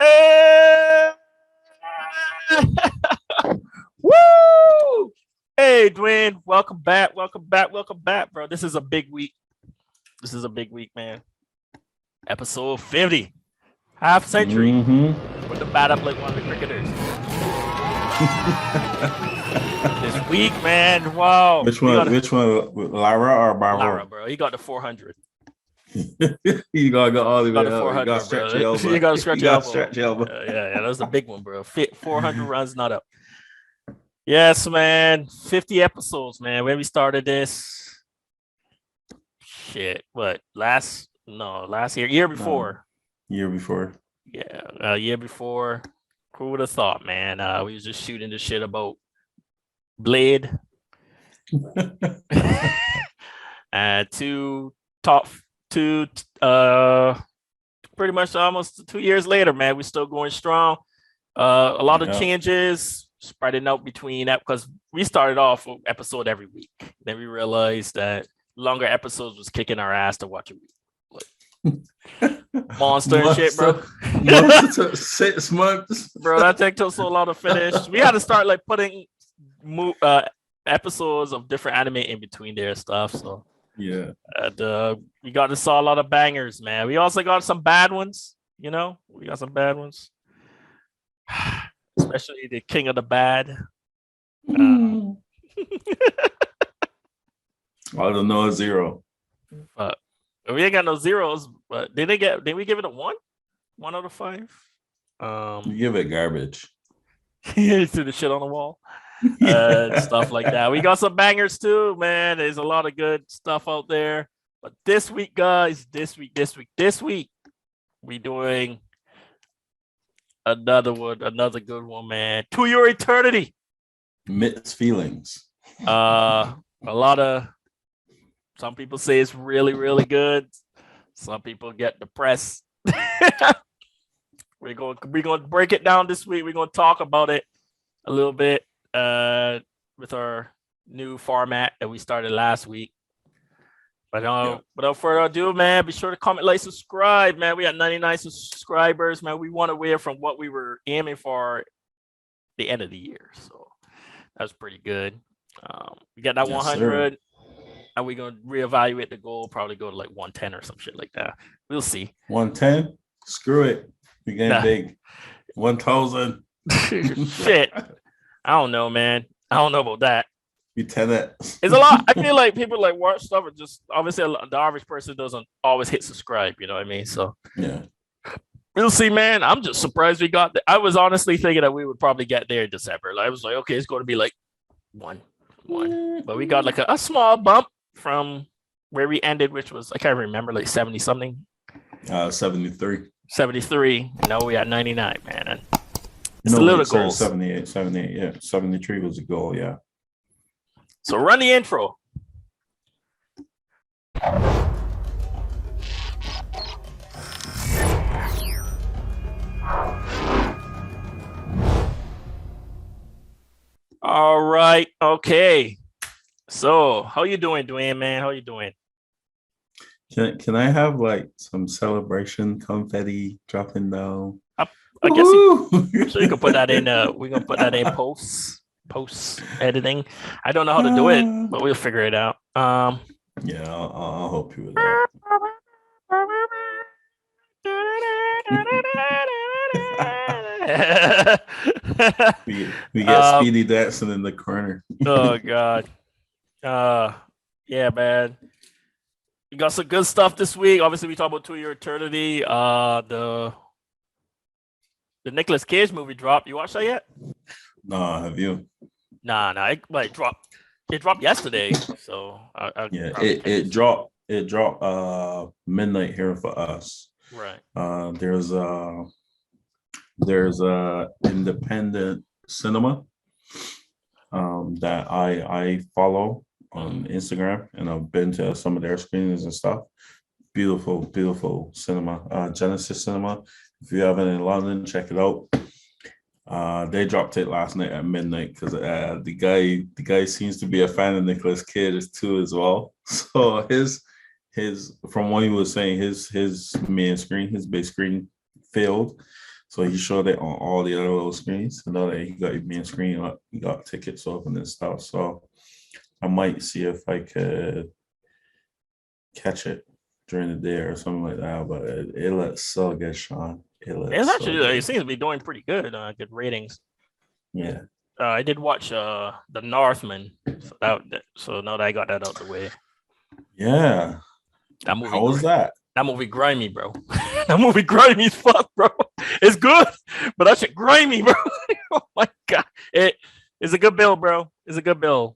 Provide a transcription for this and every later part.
Hey! Woo! Hey, Dwayne, welcome back, bro. This is a big week. Man. Episode 50. Half century. Put the bat up like one of the cricketers. This week, man. Wow. Which one? Lara or Barbara? Lara, bro. He got the 400. You gotta go all the way up. 400, you gotta stretch your elbow. You gotta stretch your elbow. Yeah, that's the big one, bro. 400 runs, not up. Yes, man. 50 episodes, man. When we started this, shit. What? Last year, year before. Year before. Yeah, year before. Who would have thought, man? We was just shooting the shit about Blade. Pretty much almost 2 years later, man, we're still going strong. A lot of changes spreading out between that because we started off with episode every week. Then we realized that longer episodes was kicking our ass to watch a week. Monster and shit, bro. 6 months, bro. That took us so long to finish. We had to start like putting episodes of different anime in between their stuff. So yeah, and, we got to saw a lot of bangers, man. We also got some bad ones. You know, we got some bad ones, especially the king of the bad. I don't know, a 0. We ain't got no zeros, but did we give it a 1? 1 out of 5? You give it garbage. Threw the shit on the wall. Stuff like that. We got some bangers too, man. There's a lot of good stuff out there. But this week, guys, this week, we doing another good one, man. To Your Eternity. Mixed feelings. Some people say it's really, really good. Some people get depressed. We're gonna break it down this week. We're gonna talk about it a little bit with our new format that we started last week. But without further ado, man, be sure to comment, like, subscribe, man. We got 99 subscribers, man. We want away from what we were aiming for the end of the year, so that's pretty good. We got that 100. Sir. And we're going to reevaluate the goal, probably go to like 110 or some shit like that. We'll see. 110? Screw it. We're getting big. 1,000. Shit. I don't know, man. I don't know about that. You 10 it. It's a lot. I feel like people like watch stuff and just obviously the average person doesn't always hit subscribe. You know what I mean? So yeah. We'll see, man. I'm just surprised we got there. I was honestly thinking that we would probably get there in December. I was like, okay, it's going to be like one. But we got like a small bump from where we ended, which was, I can't remember, like 70 something. 73. Now we at 99, man. And it's a little goal. 78. Yeah, 73 was a goal. Yeah. So run the intro. All right. Okay. So, how you doing, Dwayne, man? How you doing? Can I have like some celebration confetti dropping down? I guess you can put that in. We're gonna put that in post editing. I don't know how to do it, but we'll figure it out. Yeah, I'll help you with that. we get Speedy dancing in the corner. Oh God. Yeah, man. We got some good stuff this week. Obviously, we talked about To Your Eternity. The Nicolas Cage movie dropped. You watched that yet? No, have you? Nah. It dropped. It dropped yesterday. So it dropped. It dropped midnight here for us. Right. There's a independent cinema that I follow on Instagram, and I've been to some of their screenings and stuff. Beautiful cinema, Genesis Cinema. If you haven't in London, check it out. They dropped it last night at midnight because the guy seems to be a fan of Nicolas Cage too as well. So his from what he was saying, his main screen, his big screen failed. So he showed it on all the other little screens. So now that he got your main screen up, he got tickets open and stuff. So I might see if I could catch it during the day or something like that. But it looks so good, Sean. It's actually it seems to be doing pretty good. Good ratings. Yeah. I did watch The Northman. So now that I got that out the way. Yeah. That movie. How was that? That movie grimy, bro. That movie grimy as fuck, bro. It's good, but that shit grimy, bro. Oh my god. It's a good bill, bro. It's a good bill.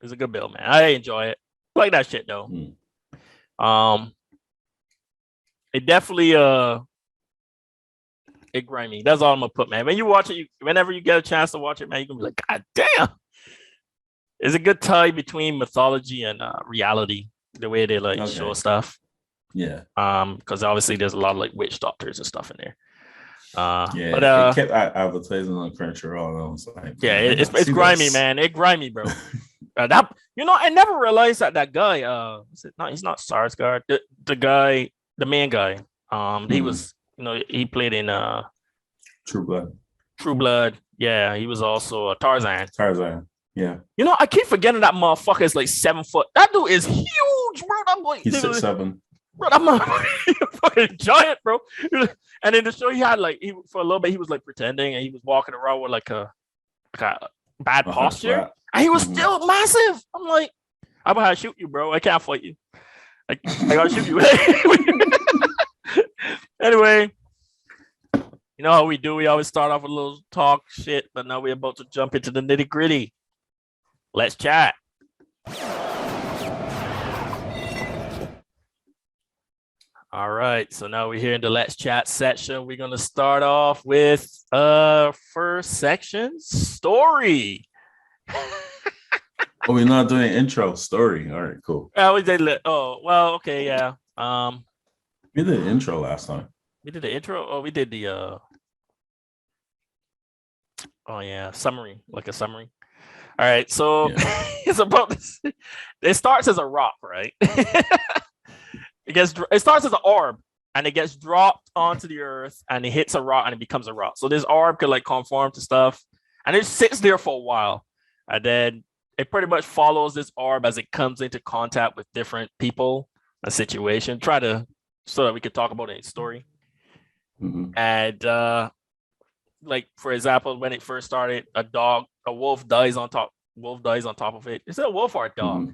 It's a good bill, man. I enjoy it. Like that shit though. It definitely it grimy. That's all I'm gonna put, man. When you watch it, whenever you get a chance to watch it, man, you're gonna be like, God damn. It's a good tie between mythology and reality, the way they like show stuff. Yeah. Because obviously there's a lot of like witch doctors and stuff in there. Yeah, but it kept advertising on Crunchyroll. I was like, yeah, it's grimy, man. It grimy, bro. That I never realized that guy. He's not Sarsgaard. The guy, the main guy. He was, he played in True Blood. True Blood. Yeah, he was also Tarzan. Yeah. I keep forgetting that motherfucker is like 7 foot. That dude is huge, bro. I'm like, he's 6'7". Bro, I'm a fucking giant, bro. And in the show, he had like for a little bit, he was like pretending, and he was walking around with like a bad posture, and he was still massive. I'm like, I'm gonna shoot you, bro. I can't fight you. I gotta shoot you. Anyway, you know how we do. We always start off with a little talk shit, but now we're about to jump into the nitty gritty. Let's chat. All right, so now we're here in the Let's Chat section. We're gonna start off with first section, story. Oh, we're not doing intro, story. All right, cool. We did. Okay, yeah. We did the intro last time. We did the intro. Oh, we did the. Summary, like a summary. All right, so it's about this. It starts as a rock, right? It starts as an orb, and it gets dropped onto the earth, and it hits a rock, and it becomes a rock. So this orb could like conform to stuff, and it sits there for a while, and then it pretty much follows this orb as it comes into contact with different people, a situation. So that we could talk about a story. And like for example, when it first started, a wolf dies on top. Wolf dies on top of it. Is it a wolf or a dog?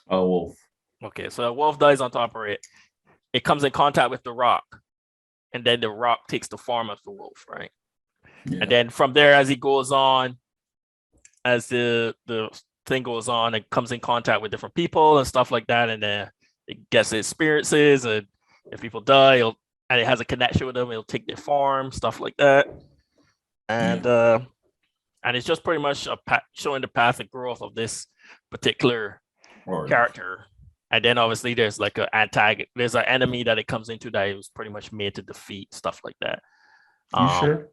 A wolf. Okay, so a wolf dies on top of it. It comes in contact with the rock, and then the rock takes the form of the wolf, right? Yeah. And then from there, as he goes on, as the thing goes on, it comes in contact with different people and stuff like that, and then it gets experiences, and if people die, and it has a connection with them, it'll take their form, stuff like that. And and it's just pretty much showing the path of growth of this particular character. And then obviously there's like an antagonist, there's an enemy that it comes into that it was pretty much made to defeat, stuff like that. You sure?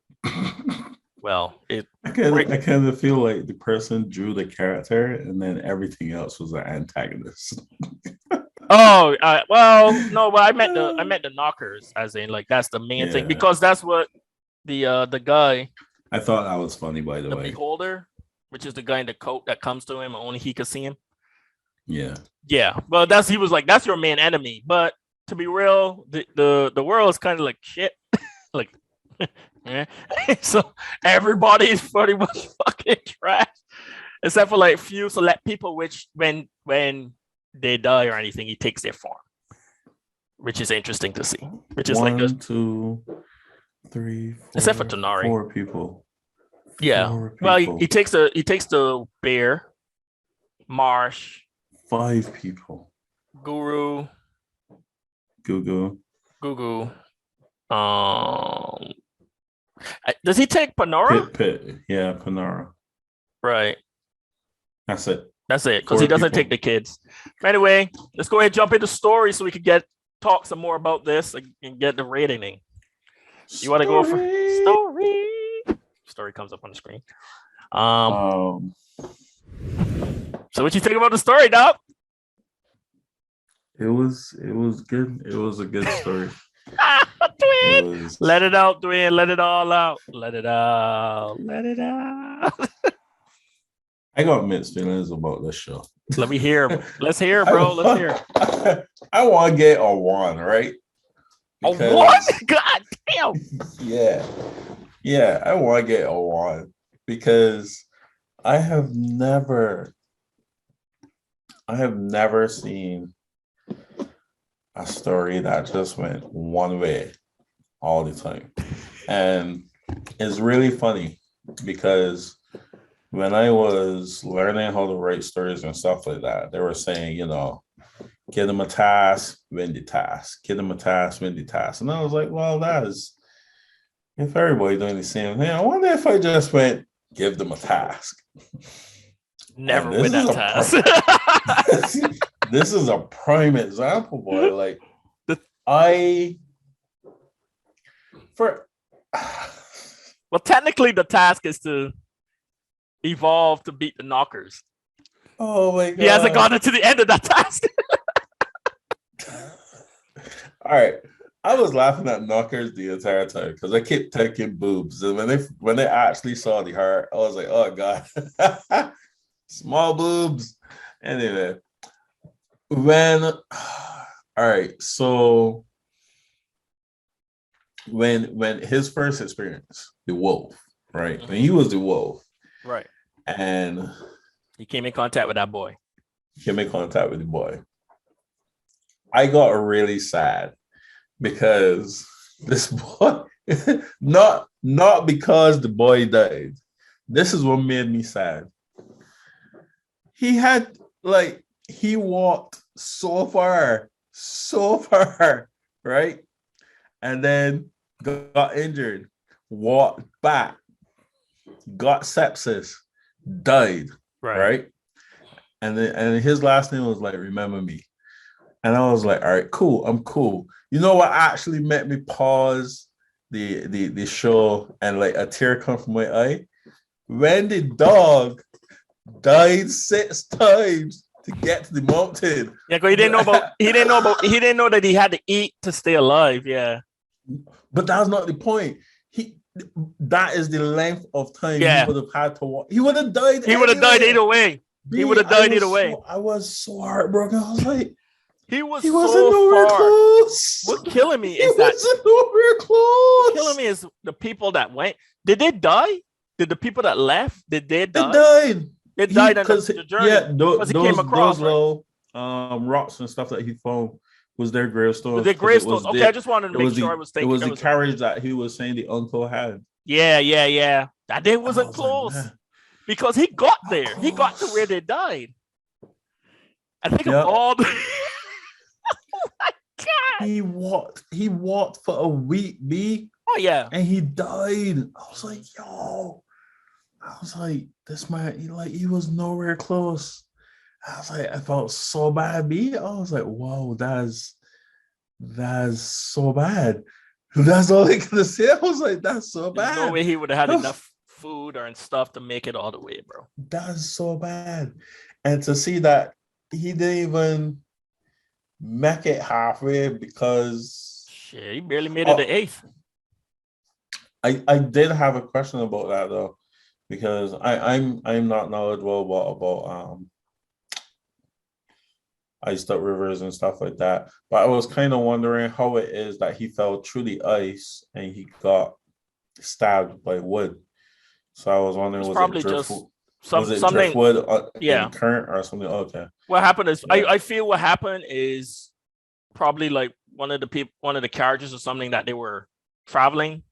Well, I kind of feel like the person drew the character and then everything else was an antagonist. Well, no, but I meant the knockers, as in like that's the main thing, because that's what the guy. I thought that was funny, by the way. The beholder, which is the guy in the coat that comes to him, and only he could see him. Yeah. Well, he was like, that's your main enemy. But to be real, the world is kind of like shit. Like, so everybody is pretty much fucking trash, except for like few select people, which when they die or anything, he takes their form, which is interesting to see. Which is 1, 2, 3, 4, except for Tonari, 4 people. Well, he takes the bear, Marsh. 5 people. Guru. Gugu. Does he take Panora? Pit. Yeah, Panora. Right. That's it. Because he doesn't take the kids. Anyway, let's go ahead and jump into story so we can talk some more about this and get the rating. You want to go for story? Story comes up on the screen. So what you think about the story, Doc? It was good. It was a good story. Dwayne, was. let it out, Dwayne. Let it all out. Let it out. Let it out. I got mixed feelings about this show. Let me hear. Let's hear, bro. Let's hear. I want to get a one, right? A one? God damn. Yeah. I want to get a one because I have never seen a story that just went one way all the time. And it's really funny because when I was learning how to write stories and stuff like that, they were saying, give them a task, win the task. Give them a task, win the task. And I was like, well, if everybody doing the same thing, I wonder if I just went, give them a task. Never win that task. This is a prime example, boy. Like, well, technically the task is to evolve to beat the knockers. Oh my god. He hasn't gotten to the end of that task. All right. I was laughing at knockers the entire time because I kept taking boobs. And when they actually saw the heart, I was like, oh god. Small boobs. Anyway. All right, so when his first experience, the wolf, right? When he was the wolf, right, and he came in contact with that boy. I got really sad because this boy, not because the boy died. This is what made me sad. He walked so far, right? And then got injured, walked back, got sepsis, died, right? And his last name was like, remember me. And I was like, all right, cool, I'm cool. You know what actually made me pause the show and like a tear come from my eye? When the dog died 6 times to get to the mountain. Yeah, because he didn't know that he had to eat to stay alive. Yeah. But that's not the point. That is the length of time he would have had to walk. He would have died. He would have died either way. He would have died either way. I was so heartbroken. I was like, he wasn't so nowhere far. Close. What killing me is that nowhere close. What killing me is the people that went. Did they die? Did the people that left? Did they die? They died. They died on the journey. Yeah, those little rocks and stuff that he found was their gravestones. Was their gravestones? Okay, I just wanted to make sure I was thinking. It was the carriage that he was saying the uncle had. Yeah. That day wasn't close because he got there. He got to where they died. I think of all the. Oh my god! He walked for a week, B. Oh yeah, and he died. I was like, yo. I was like, this man, he was nowhere close. I was like, I felt so bad, B. I was like, whoa, that's so bad. That's all I could say. I was like, that's so bad. There's no way he would have had enough food or stuff to make it all the way, bro. That's so bad. And to see that he didn't even make it halfway because shit, he barely made it to 8th. I did have a question about that though, because I'm not knowledgeable about iced up rivers and stuff like that. But I was kind of wondering how it is that he fell through the ice and he got stabbed by wood. So I was wondering, was it driftwood in the current or something? Okay. What happened is, I feel what happened is probably like one of the carriages or something that they were traveling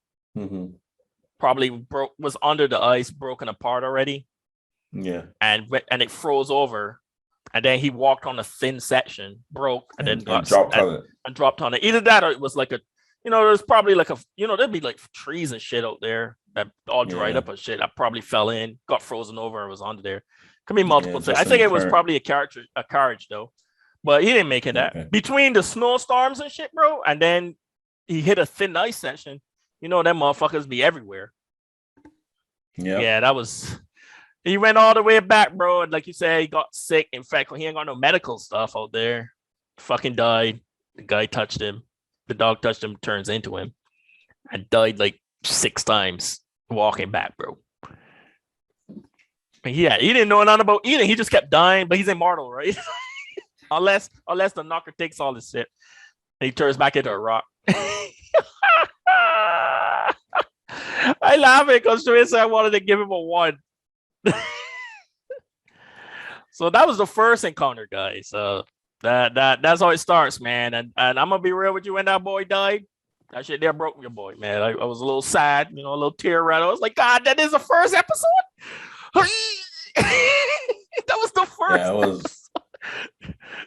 probably was under the ice, broken apart already. Yeah. And it froze over. And then he walked on a thin section, broke, and then dropped on it. Either that or it was like there's probably like there'd be like trees and shit out there that all dried up and shit. I probably fell in, got frozen over, and was under there. Could be multiple things. I think it was probably a carriage though. But he didn't make it that. Between the snowstorms and shit, bro, and then he hit a thin ice section, them motherfuckers be everywhere. Yeah, that was. He went all the way back, bro. And like you said, he got sick. In fact, he ain't got no medical stuff out there. Fucking died. The guy touched him. the dog touched him, turns into him, and died like 6 times walking back, bro. Yeah, he didn't know nothing about eating. He just kept dying, but he's immortal, right? unless the knocker takes all his shit and he turns back into a rock. I laugh because Teresa wanted to give him a 1. So that was the first encounter, guys. That's how it starts, man. And I'm gonna be real with you. When that boy died, that shit there broke me, boy, man. I was a little sad, a little tear right. I was like, God, that is the first episode. That was the first. Yeah, it was.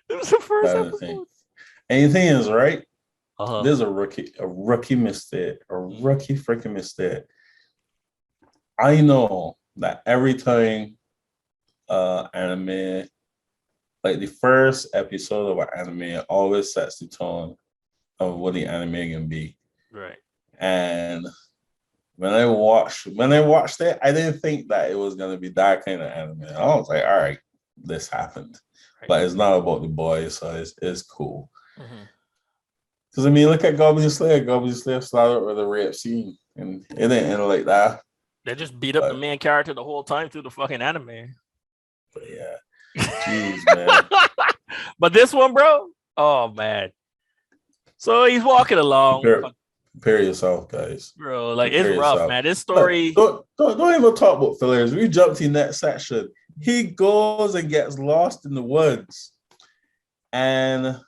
It was the first episode. And the thing is, right? Uh-huh. There's a rookie mistake, a rookie freaking mistake. I know that every time anime, like the first episode of an anime always sets the tone of what the anime can be. Right. And when I watched it, I didn't think that it was gonna be that kind of anime. I was like, all right, this happened. Right. But it's not about the boys, so it's cool. Because I mean, look at Goblin Slayer. Goblin Slayer started with a rape scene, and it didn't end like that. They just beat up the main character the whole time through the fucking anime. But yeah, jeez, man. But this one, bro, oh man. So he's walking along. Prepare yourself, guys. Bro, like it's rough, man. This story. Don't even talk about fillers. We jumped in that section. He goes and gets lost in the woods, and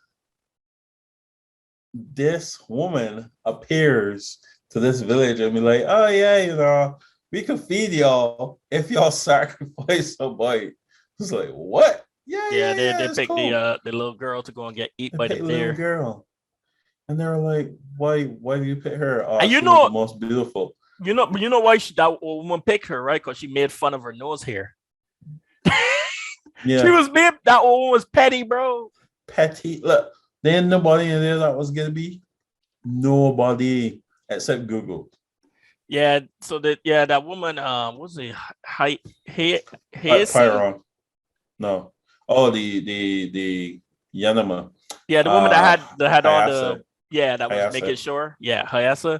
this woman appears to this village and be like, oh yeah, we can feed y'all if y'all sacrifice somebody. It's like, what? Yeah, they picked cool. the little girl to go and get eaten by the bear. Girl. And they were like, why do you pick her? Oh, and she was the most beautiful. You know why that woman picked her, right? Because she made fun of her nose hair. Yeah. She was being, that woman was petty, bro. Petty. Look, there ain't nobody in there that was gonna be. Nobody except Google. Yeah, so that woman, what's it? Pyron. No. Oh, the Yanama. Yeah, the woman that had all the that was Hayase. making sure. Yeah, Hayase.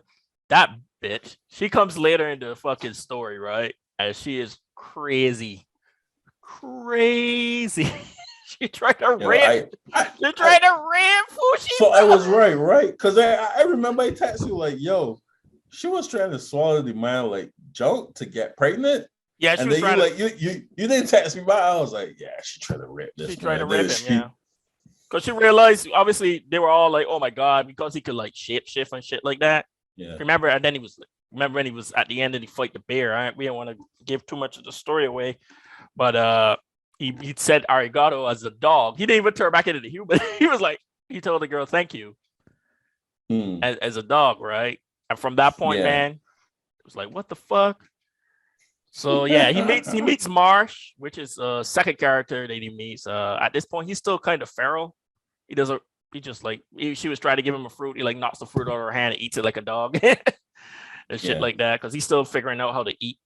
That bitch. She comes later in the fucking story, right? And she is crazy. She tried to ram. She tried to ram Fushi. So I was right? Because I remember I texted you like, yo, she was trying to swallow the man like junk to get pregnant. Yeah, she was trying to. You didn't text me back. I was like, yeah, she tried to rip this. She tried to rip him, yeah. Because she realized, obviously, they were all like, "Oh my god," because he could like shift and shit like that. Yeah. Remember, and then remember when he was at the end and he fight the bear. Right? We don't want to give too much of the story away, but he said arigato as a dog. He didn't even turn back into the human. He was like, he told the girl, "Thank you," as a dog, right? And from that point, man, it was like, what the fuck? So yeah, he meets Marsh, which is a second character that he meets. At this point, he's still kind of feral. She was trying to give him a fruit. He like knocks the fruit out of her hand and eats it like a dog and shit like that. Because he's still figuring out how to eat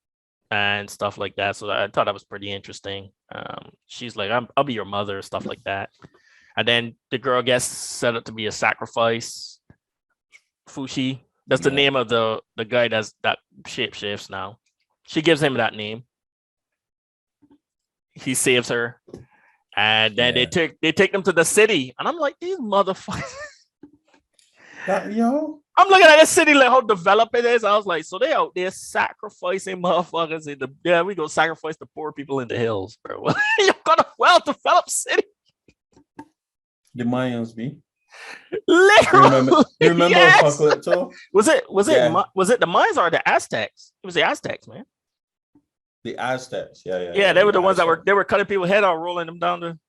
and stuff like that. So I thought that was pretty interesting. She's like, I'll be your mother, stuff like that. And then the girl gets set up to be a sacrifice. Fushi. That's the name of the guy that shapeshifts now. She gives him that name. He saves her. And then they take them to the city. And I'm like, these motherfuckers. I'm looking at this city, like how developed it is. I was like, so they out there sacrificing motherfuckers we go sacrifice the poor people in the hills, bro. You've got a well-developed city. The Mayans be. Literally. You remember Apocalypto? Was it the Mayans or the Aztecs? It was the Aztecs, man. The Aztecs, yeah. They were the ones that were cutting people's head off, rolling them down the.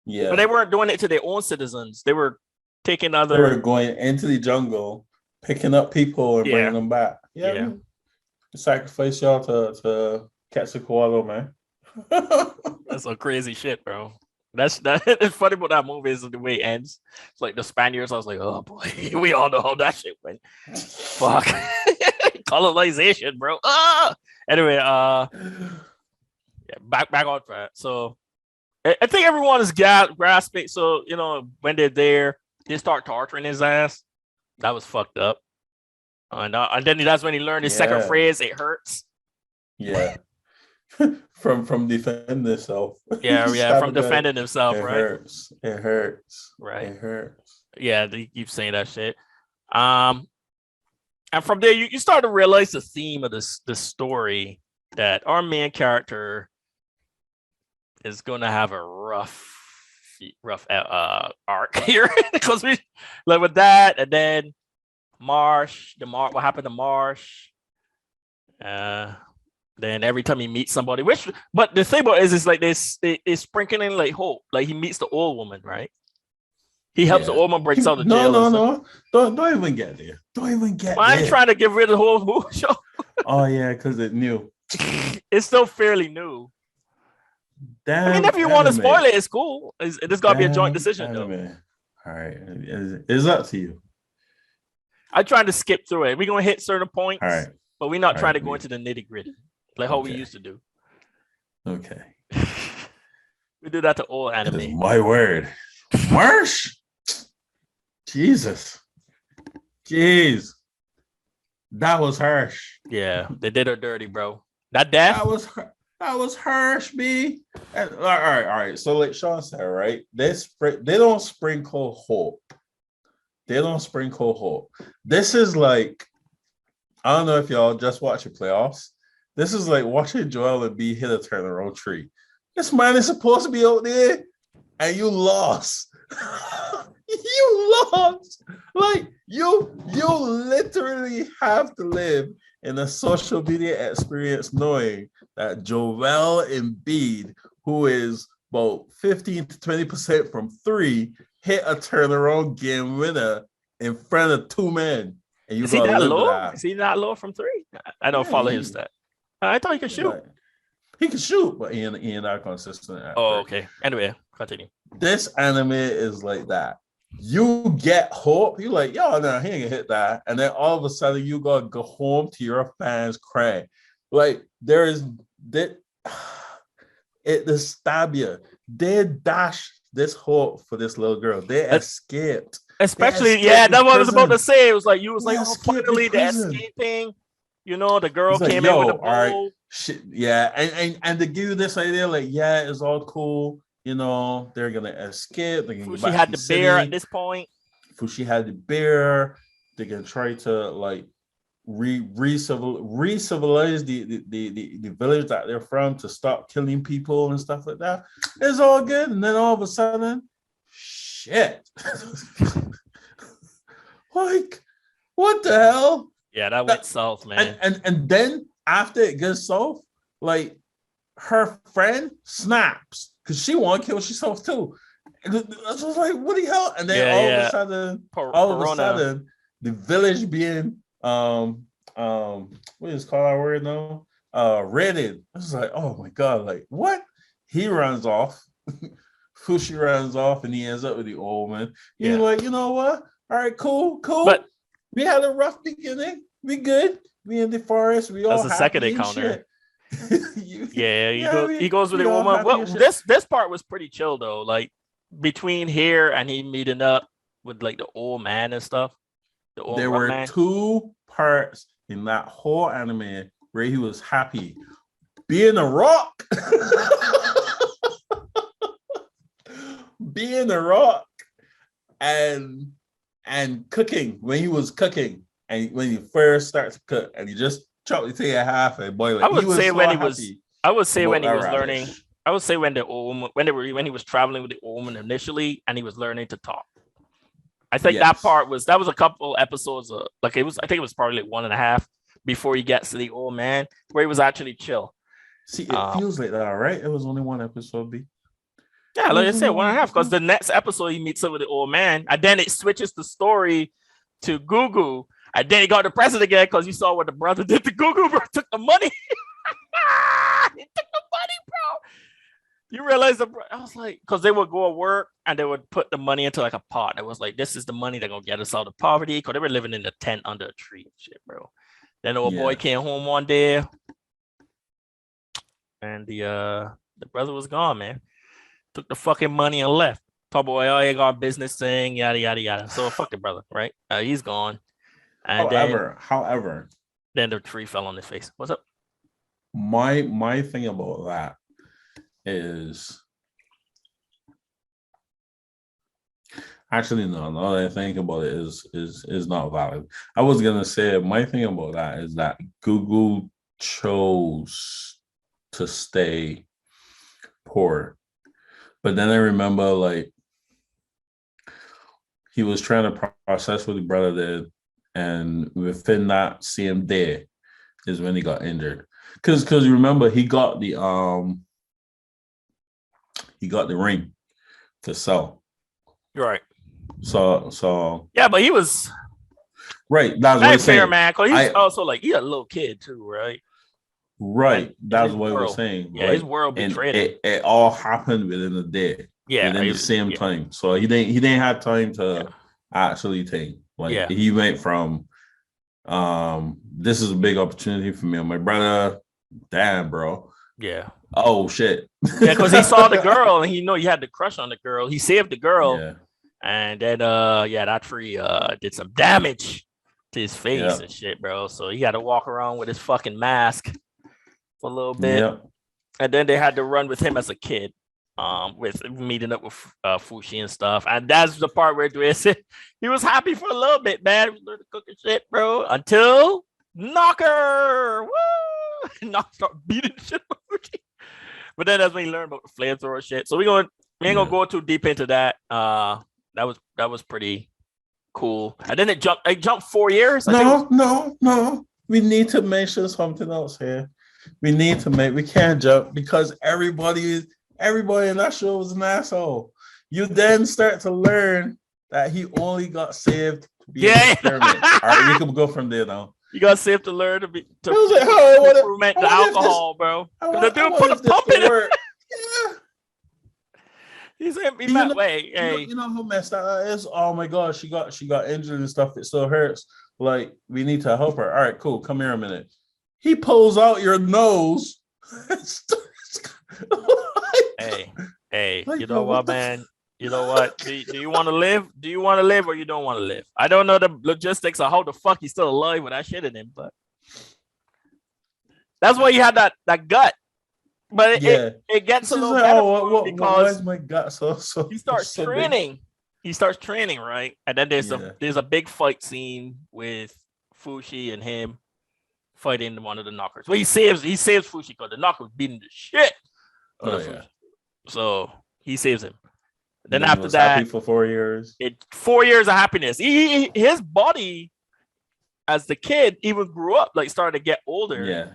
Yeah, but they weren't doing it to their own citizens. They were taking other. They were going into the jungle, picking up people and bringing them back. Yeah. Sacrifice y'all to catch a koala, man. That's some crazy shit, bro. It's funny about that movie is the way it ends. It's like the Spaniards. I was like, oh boy, we all know how that shit went. Fuck, colonization, bro. Anyway, back on track. So I think everyone is grasping. So when they're there, they start torturing his ass. That was fucked up. And then that's when he learned his second phrase. It hurts. Yeah. from defending himself. Yeah, from defending himself, it right? It hurts. Right. It hurts. Yeah, they keep saying that shit. And from there, you start to realize the theme of the story, that our main character is going to have a rough arc here, because we like with that, and then Marsh, what happened to Marsh? Then every time he meets somebody, but the thing about it is like they sprinkling like hope. Like he meets the old woman, right? He helps the old woman breaks out of jail. No. Don't even get there. Don't even get there. I'm trying to get rid of the whole show. Oh yeah, because it's new. It's still fairly new. Damn, I mean, if you want to spoil it, it's cool. This got to be a joint decision, though. All right, it's up to you. I'm trying to skip through it. We're gonna hit certain points, all right, but we're not trying to go into the nitty gritty like how we used to do. Okay. We do that to all anime. My word, Marsh. Jesus, jeez, that was harsh. Yeah, they did her dirty, bro. That death. That was harsh, B. And, all right. So like Sean said, right? They don't sprinkle hope. They don't sprinkle hope. This is like, I don't know if y'all just watch the playoffs. This is like watching Joel Embiid hit a turnaround tree. This man is supposed to be out there, and you lost. You lost. Like you literally have to live in a social media experience knowing that Joel Embiid, who is about 15 to 20% from three, hit a turnaround game winner in front of two men. And you got to live with that. Is he not low from three? I don't follow his stat. I thought he could shoot. He can shoot, but he ain't not consistent. Okay. Anyway, continue. This anime is like that. You get hope. You're like, yo, no, he ain't gonna hit that. And then all of a sudden, you gotta go home to your fans crying. Like, there is that the stab you. They dashed this hope for this little girl. They escaped. Especially, that's what I was about to say. It was like, finally the escaping. You know, the girl came in with a bow. Right, shit, yeah, and to give you this idea, like, yeah, it's all cool. You know, they're gonna escape. They're gonna Fushi had the bear at this point. Fushi had the bear. They're gonna try to like re-civilize the village that they're from to stop killing people and stuff like that. It's all good, and then all of a sudden, shit. Like, what the hell? Yeah, that went south, man. And then after it gets south, like her friend snaps because she want to kill herself too. And I was like, what the hell? And then all of a sudden, the village being what is called our word now? Raided. I was like, oh my god, like what? He runs off. Fushi runs off, and he ends up with the old man. He's like, you know what? All right, cool. But we had a rough beginning. We good. We in the forest. We all. That's the second encounter. He goes with the woman. Well, this part was pretty chill though. Like between here and he meeting up with like the old man and stuff. There were two parts in that whole anime where he was happy. Being a rock. Being a rock. And cooking, when he was cooking, and when he first starts to cook, and he just chopped the thing in half and boil it. I would say when he was learning. I would say when he was traveling with the woman initially, and he was learning to talk. I think that was a couple episodes. I think it was probably like 1.5 before he gets to the old man, where he was actually chill. See, it feels like that, right? It was only one episode, B. Yeah, like I said, 1.5, because the next episode he meets up with the old man, and then it switches the story to Gugu, and then he got depressed again because you saw what the brother did to Gugu, bro. Took the money. He took the money, bro. You realize I was like, because they would go to work and they would put the money into like a pot. It was like, this is the money that's gonna get us out of poverty, because they were living in a tent under a tree and shit, bro. Then the old boy came home one day, and the brother was gone, man. Took the fucking money and left. Talk about, oh, he got a business thing, yada yada yada. So fuck the brother, right? He's gone. And however, then the tree fell on his face. What's up? My thing about that is actually no. Now that I think about it, is not valid. I was gonna say my thing about that is that Google chose to stay poor, but then I remember like he was trying to process what his brother did, and within that same day is when he got injured. Because you remember he got the ring to sell. Right. So yeah, but he was right. That's what I'm saying, man. Because he's also like he's a little kid too, right? Right. And that's what I was saying. Yeah, like, his world betrayed him. It all happened within a day. Yeah, within the same time. So he didn't have time to actually think. Like he went from this is a big opportunity for me and my brother. Damn, bro. Yeah. Oh shit. Yeah, because he saw the girl and he had the crush on the girl. He saved the girl. Yeah. And then that tree did some damage to his face and shit, bro. So he had to walk around with his fucking mask for a little bit. Yeah. And then they had to run with him as a kid. With meeting up with Fushi and stuff. And that's the part where Dwayne said he was happy for a little bit, man. He was learning to cook and shit, bro. Until Knocker. Woo! Knocker start beating shit with Fushi. But then that's when he learned about the flamethrower shit. So we ain't gonna go too deep into that. That was pretty cool. And then it jumped 4 years. No. We need to mention something else here. We can't jump because everybody in that show was an asshole. You then start to learn that he only got saved to be an experiment. All right, we can go from there now. You got saved to learn to ferment the alcohol, bro. The dude put a pump in it. Yeah. He said, you know how messed that is? Oh my god, she got injured and stuff. It still hurts. Like, we need to help her. All right, cool. Come here a minute. He pulls out your nose. Hey, like, you know what, man? You know what? Do you want to live? Do you want to live or you don't want to live? I don't know the logistics of how the fuck he's still alive with that shit in him, but that's why you had that gut. But it gets a little better because my gut so he starts training. Big. He starts training, right? And then there's a big fight scene with Fushi and him fighting one of the knockers. Well, he saves Fushi because the knocker was beating the shit. So he saves him. Then after that, happy for 4 years. 4 years of happiness. His body, as the kid, even grew up, like started to get older. Yeah.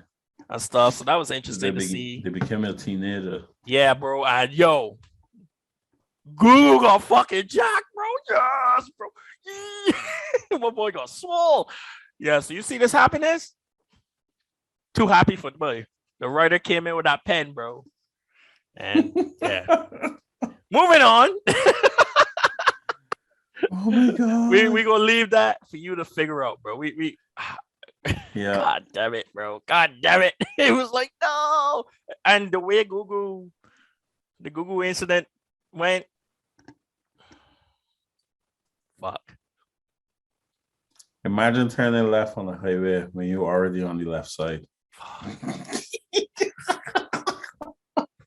And stuff. So that was interesting to see. They became a teenager. Yeah, bro. And Google got fucking jacked, bro. Yes, bro. My boy got swole. Yeah, so you see this happiness? Too happy for the boy. The writer came in with that pen, bro. And moving on. Oh my god. We gonna leave that for you to figure out, bro. Yeah. God damn it, bro. God damn it. It was like, no. And the way the Google incident went. Fuck. Imagine turning left on the highway when you're already on the left side.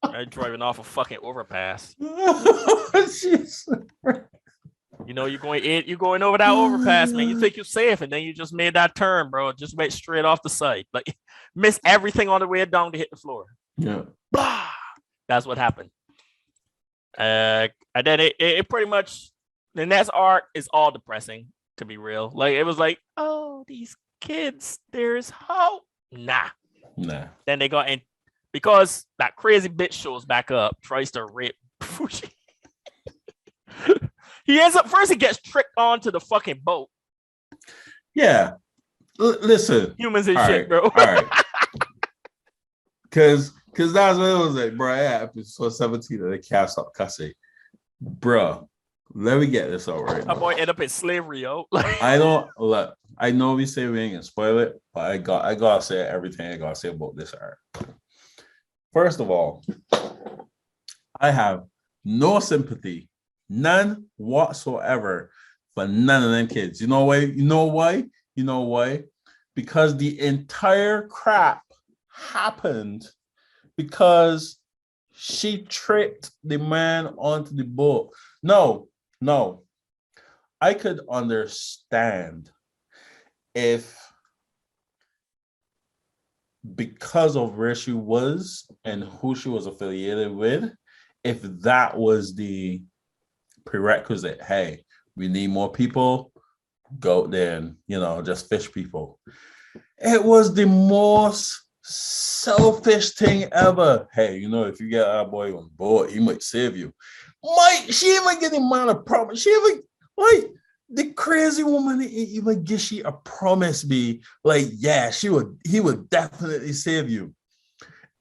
I'm driving off a fucking overpass. You know, you're going over that overpass, man. You think you're safe, and then you just made that turn, bro. Just went straight off the side. Like, missed everything on the way down to hit the floor. Yeah. Bah! That's what happened. And then it pretty much, the next arc is all depressing, to be real. Like, it was like, oh, these kids, there's hope. Nah. Then they got in, because that crazy bitch shows back up, tries to rape Fushi. He ends up first. He gets tricked onto the fucking boat. Yeah, listen, humans and shit, bro. All right, because that's what it was like, bro. Yeah, episode 17 of the cast up cussing, bro. Let me get this out right. My boy end up in slavery, yo. I don't look. I know we say we ain't gonna spoil it, but I gotta say everything I gotta say about this art. First of all, I have no sympathy None whatsoever for none of them kids. You know why? You know why? You know why? Because the entire crap happened because she tricked the man onto the boat. No. I could understand if because of where she was and who she was affiliated with, if that was the prerequisite, hey, we need more people, go there and, just fish people. It was the most selfish thing ever. Hey, if you get our boy on board, he might save you. She even get the man a promise. She even, the crazy woman even give she a promise be like, yeah, he would definitely save you.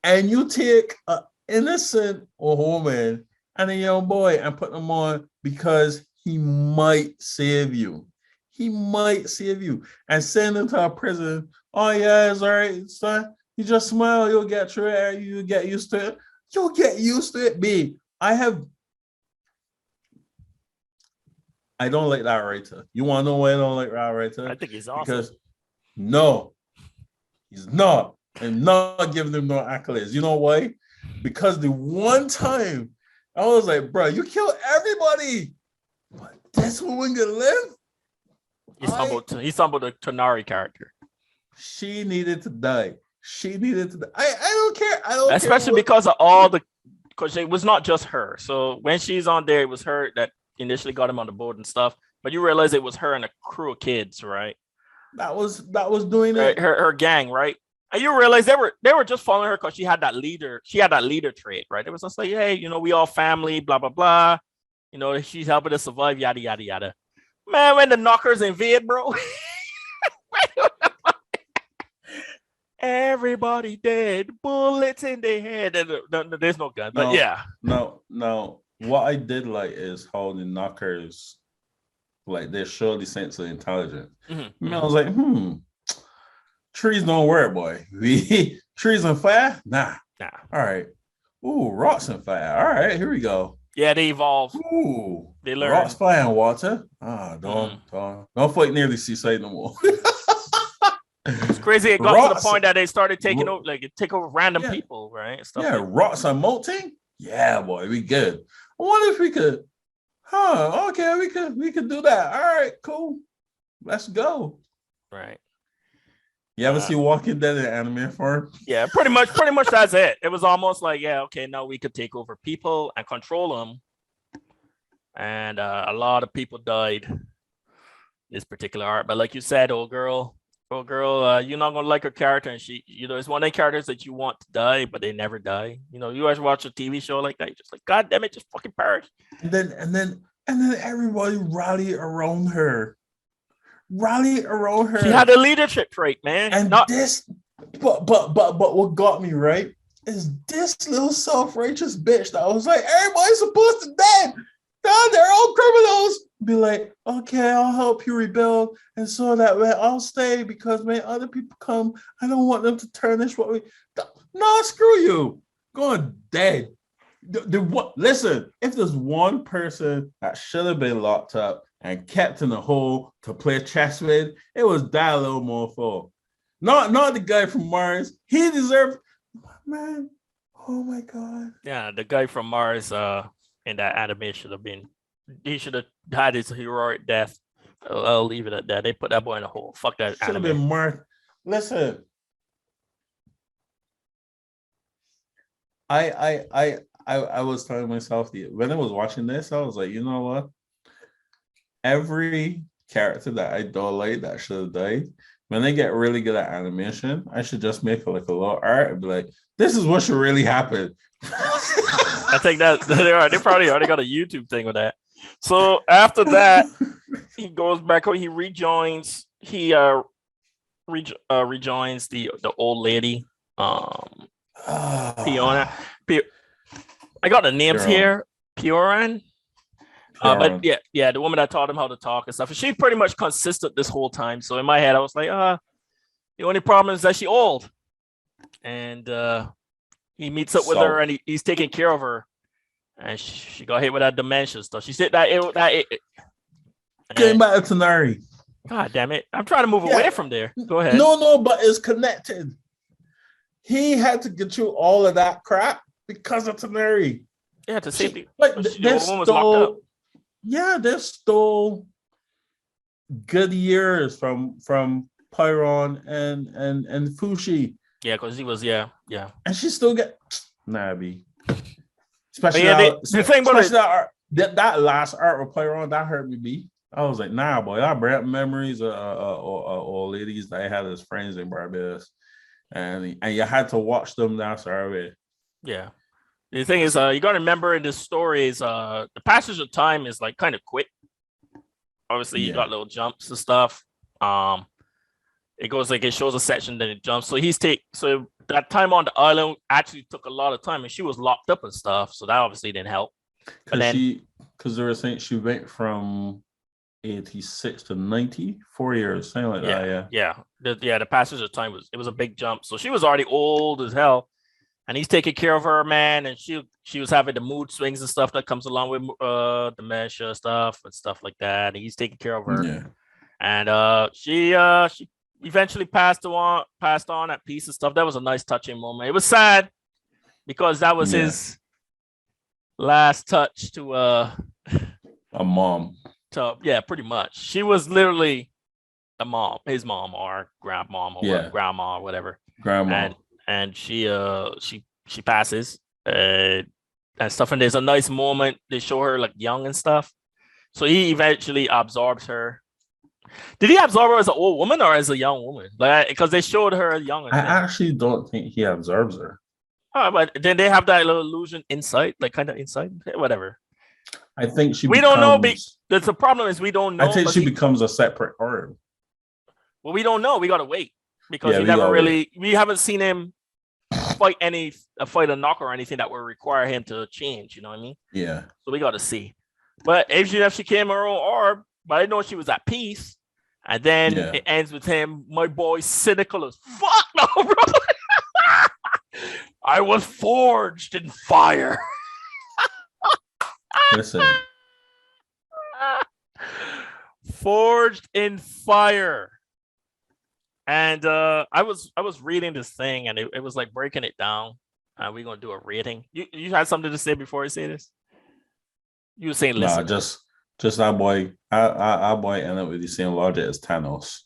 And you take an innocent woman and a young boy and put them on because he might save you. He might save you and send him to a prison. Oh yeah, it's all right, son. You just smile, you'll get through it. You get used to it. You'll get used to it, B. I don't like that writer. You want to know why I don't like that writer? I think he's awesome. Because no, he's not. I'm not giving him no accolades. You know why? Because the one time I was like, bro, you killed everybody. But this woman gonna live? He's humbled the Tonari character. She needed to die. I don't care. Especially because of because it was not just her. So when she's on there, it was her that initially got him on the boat and stuff. But you realize it was her and a crew of kids, right? That was doing right, it. Her gang, right? And you realize they were just following her because she had that leader. She had that leader trait, right? It was just like, hey, we all family, blah blah blah. She's helping us survive, yada yada yada. Man, when the knockers invade, bro, everybody dead, bullets in their head, and there's no gun. But no. What I did like is how the knockers, they show the sense of intelligence. Mm-hmm. I was like, trees don't work, boy. Trees on fire? Nah. All right. Ooh, rocks on fire. All right, here we go. Yeah, they evolve. Ooh, they learn. Rocks, fire, and water. Don't fight near the seaside no more. It's crazy. It got to the point that they started taking over, take over random people, right? Stuff rocks are molting. Yeah, boy, we good. I wonder if we could. Okay, we could do that. All right, cool. Let's go. Right. You ever see Walking Dead in anime form? Yeah, pretty much that's it. It was almost like, okay, now we could take over people and control them. And a lot of people died this particular art. But like you said, old girl, you're not gonna like her character, and she, it's one of the characters that you want to die, but they never die. You guys watch a TV show like that, you're just like, God damn it, just fucking perish. And then everybody rally around her. She had a leadership trait, man. And but what got me right is this little self-righteous bitch that was like, everybody's supposed to die. They're all criminals. Be like, okay, I'll help you rebuild, and so that way I'll stay because when other people come, I don't want them to tarnish what we. No, screw you. Going dead. Listen, if there's one person that should have been locked up and kept in a hole to play chess with, it was that little mofo. Not the guy from Mars. He deserved, man. Oh my God. Yeah, the guy from Mars in that anime should have been. He should have had his heroic death. I'll leave it at that. They put that boy in a hole. Fuck that should anime. Have been Mars. Listen. I was telling myself when I was watching this, I was like, you know what? Every character that I don't like that should have died, when they get really good at animation, I should just make a little art and be like, this is what should really happen. I think that they probably already got a YouTube thing with that. So after that, he goes back home. He rejoins. He rejoins the old lady, Fiona. I got the names here. Pioran. But yeah, the woman that taught him how to talk and stuff. And she's pretty much consistent this whole time. So in my head, I was like, the only problem is that she's old. And he meets up with her and he's taking care of her. and she got hit with that dementia stuff. She said that Getting back to Tanari. God damn it! I'm trying to move away from there. Go ahead. No, but it's connected. He had to get through all of that crap because of Tanari. Yeah, to safety. Like they stole. Yeah, they stole good years from Pyron and Fushi. Yeah, because he was and she still get Nabi. Especially the thing about that last art with Pyron that hurt me. B. I was like, nah, boy, I brought memories of old ladies that I had as friends in Barbados, and you had to watch them. That's already. Yeah. The thing is, you got to remember in this story is the passage of time is like kind of quick. Obviously, you got little jumps and stuff. It goes like it shows a section, then it jumps. So so that time on the island actually took a lot of time, and she was locked up and stuff. So that obviously didn't help. Because they were saying she went from 86 to 90, 4 years, something like that. Yeah. The passage of time was a big jump. So she was already old as hell. And he's taking care of her, man, and she was having the mood swings and stuff that comes along with dementia stuff and stuff like that. And he's taking care of her, and she eventually passed on at peace and stuff. That was a nice touching moment. It was sad because that was his last touch to a mom. Pretty much. She was literally a mom, his mom or grandmom or grandma or whatever. Grandma. And she passes and stuff, and there's a nice moment. They show her like young and stuff. So he eventually absorbs her. Did he absorb her as an old woman or as a young woman? Like, because they showed her young. I actually don't think he absorbs her. Oh, but then they have that little illusion insight, like kind of insight, whatever. I think we don't know. The problem is we don't know. I think she becomes a separate orb. Well, we don't know. We gotta wait because we haven't seen him fight a knocker or anything that would require him to change. You know what I mean? Yeah. So we got to see. But if she came her own orb, but I know she was at peace, and then it ends with him. My boy, cynical as fuck, no, bro. I was forged in fire. Listen. Forged in fire. And I was reading this thing, and it was like breaking it down. We're gonna do a rating. You had something to say before I say this? You were saying, listen. Nah, just that boy. Our boy ended up with the same logic as Thanos.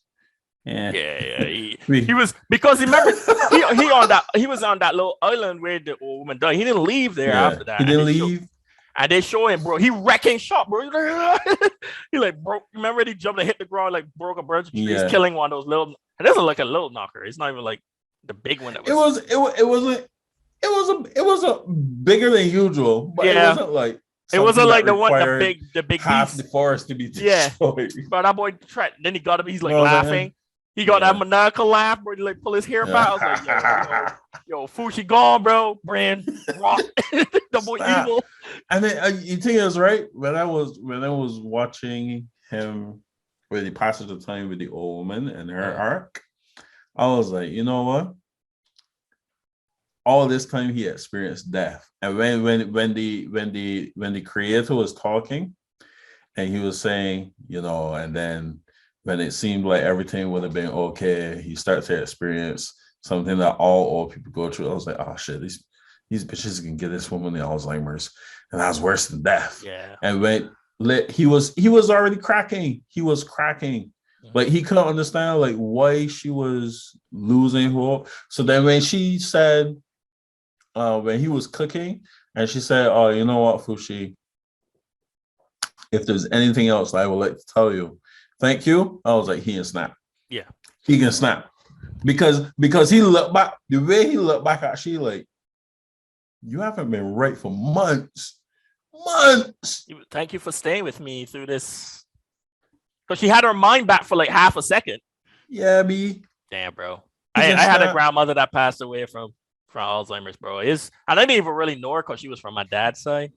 Yeah. He was, because remember he was on that little island where the old woman died. He didn't leave there after that. He didn't leave. And they show him, bro. He wrecking shop, bro. He like broke. Remember, he jumped and hit the ground, like broke a branch. He's killing one of those little. And this is like a little knocker. It's not even like the big one. That was. It was a bigger than usual, but it wasn't like. It wasn't like the big half beast. The forest to be destroyed. But that boy, then he got him. He's like laughing. He got that maniacal laugh, bro. He like pull his hair back. I was like, yo, Fushi gone, bro. Brand rock. The boy evil. And then you think it was right when I was watching him with the passage of time with the old woman and her arc. I was like, you know what? All this time he experienced death, and when the creator was talking, and he was saying, you know, and then when it seemed like everything would have been okay, he started to experience something that all old people go through. I was like, oh shit, these bitches can get this woman the Alzheimer's, and that's worse than death. Yeah. And when he was already cracking. He was cracking. Like he couldn't understand like why she was losing hope. So then when she said, when he was cooking, and she said, "Oh, you know what, Fushi? If there's anything else I would like to tell you, thank you." I was like, he can snap. Yeah, he can snap because he looked back. The way he looked back at she, like, you haven't been right for months. Thank you for staying with me through this. Because she had her mind back for like half a second. Yeah, me. Damn, bro. I had a grandmother that passed away from Alzheimer's, bro. I didn't even really know her because she was from my dad's side.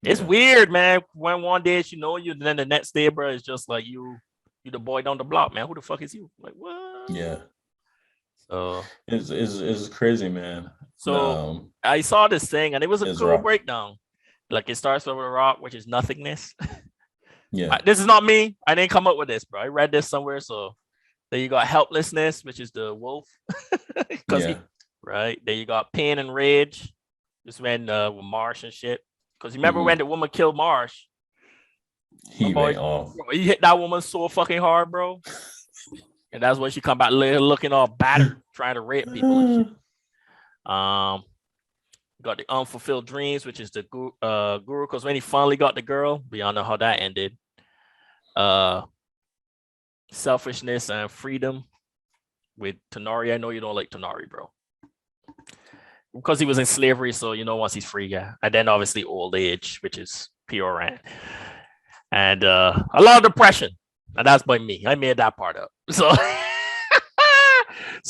It's weird, man. When one day she know you, and then the next day, bro, it's just like you the boy down the block, man. Who the fuck is you? Like, what? Yeah. So it's crazy, man. So I saw this thing, and it was a cool breakdown. Like it starts with a rock, which is nothingness. Yeah. This is not me. I didn't come up with this, bro. I read this somewhere. So then you got helplessness, which is the wolf. Yeah. Right. Then you got pain and rage. This when with Marsh and shit. Because you remember when the woman killed Marsh? He went off. He hit that woman so fucking hard, bro. And that's when she come back looking all battered, trying to rape people and shit. Got the unfulfilled dreams, which is the guru. Because when he finally got the girl, we all know how that ended. Selfishness and freedom with Tonari. I know you don't like Tonari, bro. Because he was in slavery, so once he's free, yeah. And then obviously old age, which is pure rant. And a lot of depression. And that's by me. I made that part up. So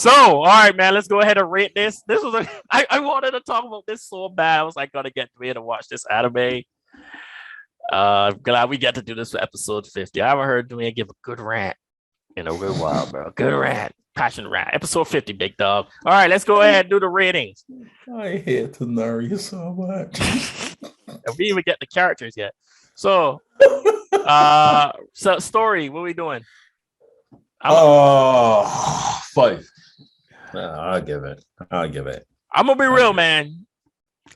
all right, man, let's go ahead and rate this. This was I wanted to talk about this so bad. I was like, gotta get to it and watch this anime. Glad we get to do this for episode 50. I haven't heard Dwayne give a good rant in a real while, bro. Good rant. Passion rant. Episode 50, big dog. All right, let's go ahead and do the ratings. I hate Tonari so much. And we didn't even get the characters yet. So story, what are we doing? 5. I'll give it. I'm gonna be real, man.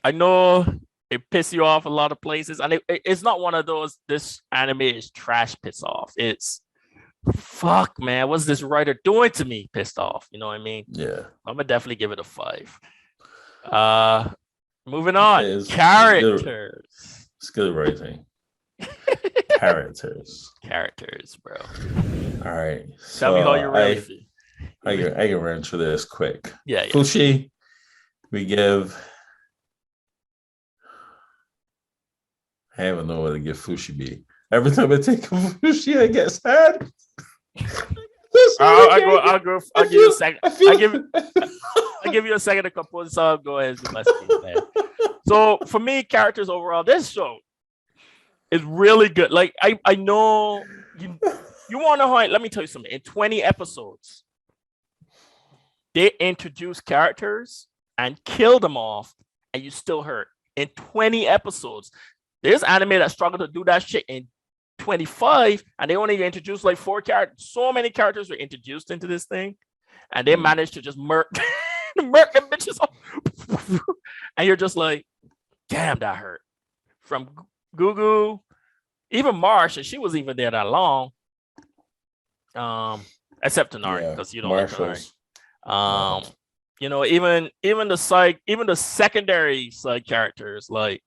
I know it pisses you off a lot of places, and it's not one of those. This anime is trash piss off. It's fuck, man. What's this writer doing to me? Pissed off. You know what I mean? Yeah. I'm gonna definitely give it a 5. Moving on. Characters. It's good writing. Characters, bro. All right. Tell me how you really feel. I can run through this quick. Yeah. Fushi, we give. I don't know what to give Fushi be. Every time I take a Fushi, I get sad. I'll give you a second. I'll give you a second to compose. So I'll go ahead and do my speech, man. So for me, characters overall, this show is really good. Like I know you want to know how. Let me tell you something. In 20 episodes, they introduce characters and kill them off, and you still hurt. In 20 episodes, there's anime that struggle to do that shit in 25, and they only introduced like 4 characters. So many characters were introduced into this thing, and they managed to just murk them bitches off. And you're just like, damn, that hurt. From Gugu, even Marsha, she wasn't even there that long. Except Tonari, because you don't like Tonari. Even the secondary side characters like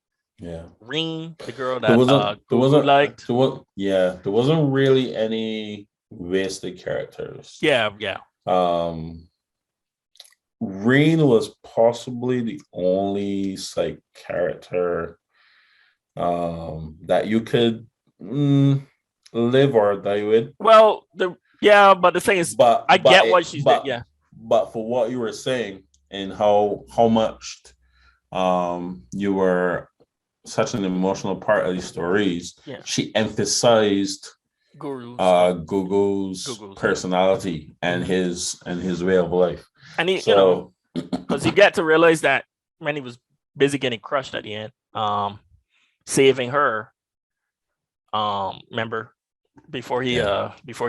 Ring, the girl that Gugu liked. There wasn't really any wasted characters. Yeah. Ring was possibly the only side character that you could live or die with. Well, but the thing is, I get what she's doing. Yeah. But for what you were saying and how much you were such an emotional part of these stories, she emphasized Gugu's personality and his way of life. And because you get to realize that when he was busy getting crushed at the end, saving her. Remember before he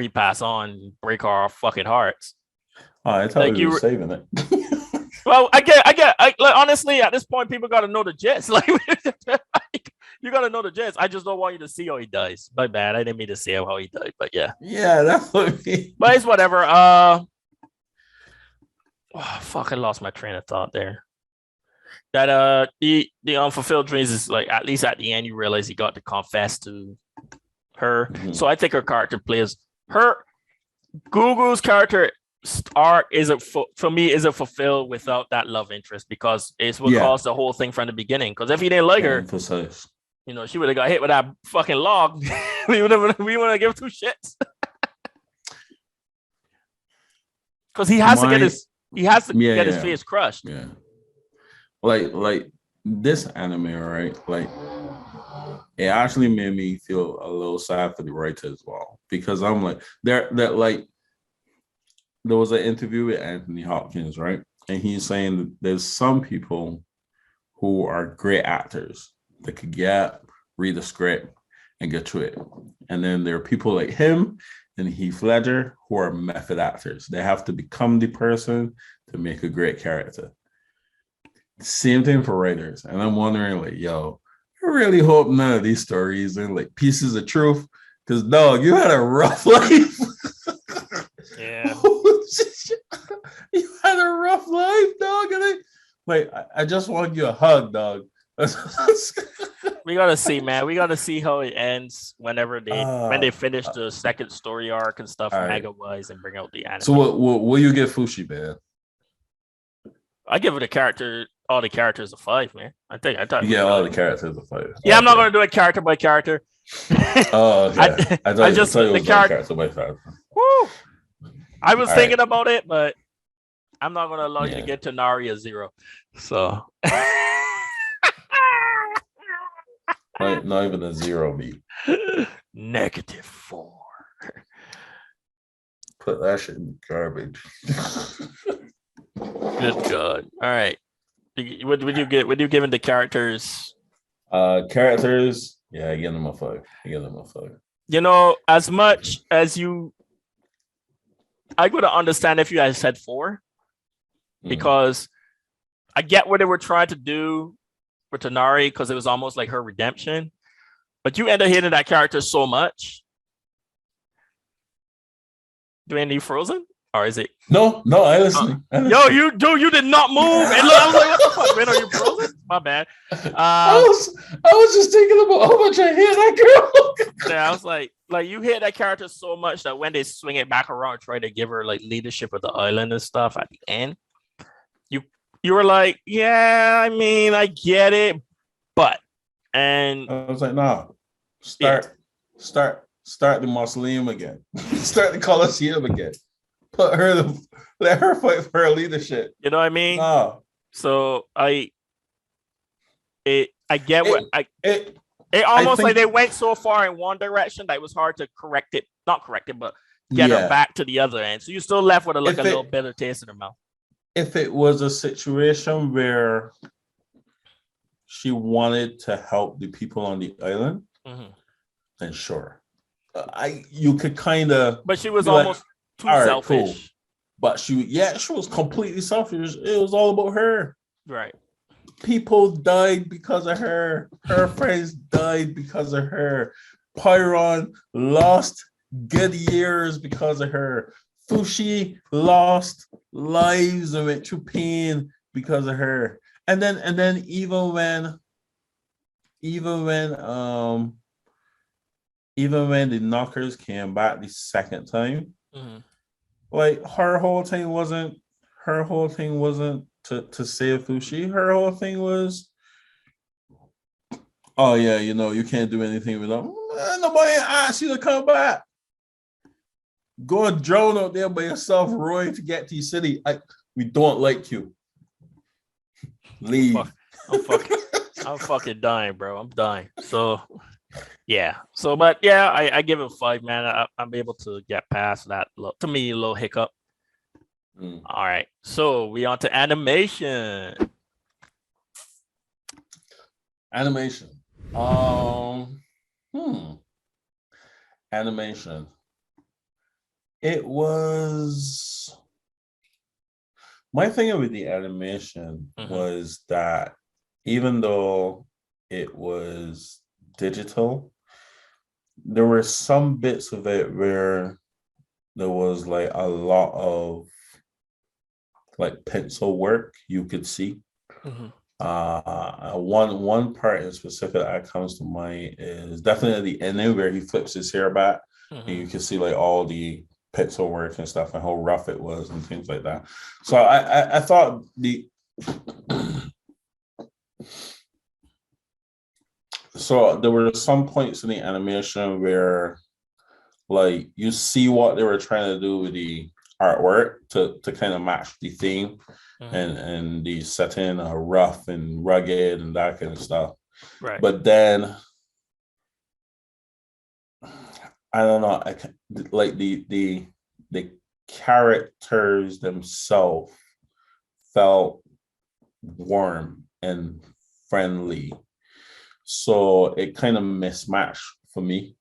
passed on, break our fucking hearts. Oh, I thought you were saving it. Well, I get. Like, honestly, at this point, people got to know the gist. Like, you got to know the gist. I just don't want you to see how he dies. My bad. I didn't mean to say how he died, but yeah. Yeah, that's what I mean. But it's whatever. Fuck! I lost my train of thought there. That the unfulfilled dreams is like, at least at the end you realize he got to confess to her. Mm-hmm. So I think her character plays her. Gugu's character arc isn't fulfilled without that love interest, because it's what caused the whole thing from the beginning. Because if he didn't like her, she would have got hit with that fucking log. we wouldn't give 2 shits. Because he has to get his his face crushed. Yeah. Like this anime, right? Like, it actually made me feel a little sad for the writer as well, because I'm like, there was an interview with Anthony Hopkins, right? And he's saying that there's some people who are great actors, that could read the script and get to it. And then there are people like him and Heath Ledger who are method actors. They have to become the person to make a great character. Same thing for writers. And I'm wondering, like, yo, I really hope none of these stories are like pieces of truth. Because, dog, you had a rough life. Yeah. You had a rough life, dog. And I just want you a hug, dog. We gotta see, man. We gotta see how it ends whenever when they finish the second story arc and stuff, manga wise, and bring out the anime. So what will you give Fushi, man? I give it all the characters a 5, man. I thought you all the characters a 5. Yeah, I'm not gonna do it character by character. Oh, okay. I thought it was character by 5. Woo! I was thinking about it, but I'm not gonna allow you to get to Nari a 0. So not even a 0, B. -4. Put that shit in the garbage. Good God. All right. What would you give the characters? Characters, I give them a 5. You know, as much as I would understand if you had said 4, because I get what they were trying to do with Tanari, because it was almost like her redemption. But you end up hitting that character so much. Do you need Frozen? Or is it? No, I listen. Yo, you did not move. And look, I was like, what the fuck, man? Are you frozen? My bad. I was just thinking about how much I hit that girl. Yeah, I was like you hit that character so much that when they swing it back around, try to give her like leadership of the island and stuff at the end, you were like, yeah, I mean, I get it, but and I was like, nah, start the mausoleum again. Start the Colosseum again. Let her fight for her leadership. You know what I mean? Nah. So I get it almost like they went so far in one direction that it was hard to not correct it, but get her back to the other end. So you still left with a little bitter taste in her mouth. If it was a situation where she wanted to help the people on the island, then sure. You could kind of. But she was almost too selfish. Cool. But she was completely selfish. It was all about her. Right. People died because of her. Her friends died because of her. Pyron lost good years because of her. Fushi lost lives and went through pain because of her. And then even when the knockers came back the second time, like her whole thing wasn't to save Fushi. Her whole thing was, oh yeah, you can't do anything with them. Nobody asked you to come back. Go and drone out there by yourself, Roy, to get to your city. We don't like you. Leave. I'm fucking dying, bro. I'm dying. So yeah. So but yeah, I give it 5, man. I'm able to get past that to me a little hiccup. All right. So we on to animation. Animation. Animation. It was my thing with the animation was that even though it was digital, there were some bits of it where there was like a lot of like pencil work you could see. One part in specific that comes to mind is definitely the ending where he flips his hair back and you can see like all the pencil work and stuff and how rough it was and things like that. So I thought so there were some points in the animation where like you see what they were trying to do with the artwork to kind of match the theme and the setting rough and rugged and that kind of stuff. Right. But then I don't know, like the characters themselves felt warm and friendly. So it kind of mismatched for me.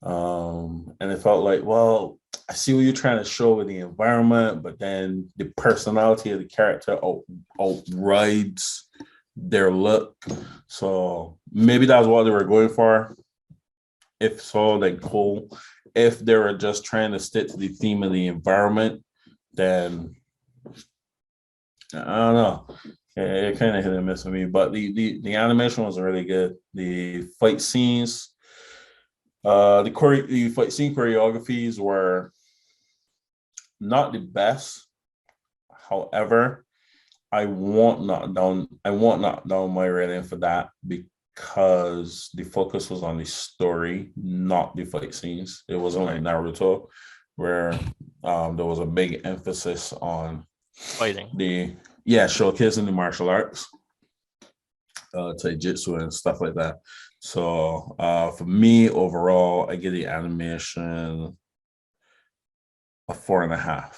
And it felt like, well, I see what you're trying to show with the environment, but then the personality of the character outrides their look. So maybe that's what they were going for. If so, then cool. If they were just trying to stick to the theme of the environment, then I don't know. It kind of hit and miss for me. But the animation was really good. The fight scenes, the fight scene choreographies were not the best. However, I won't knock down my rating for that because the focus was on the story, not the fight scenes. It wasn't like Naruto, where there was a big emphasis on fighting. Showcasing the martial arts, taijutsu and stuff like that. So for me overall, I give the animation a 4.5.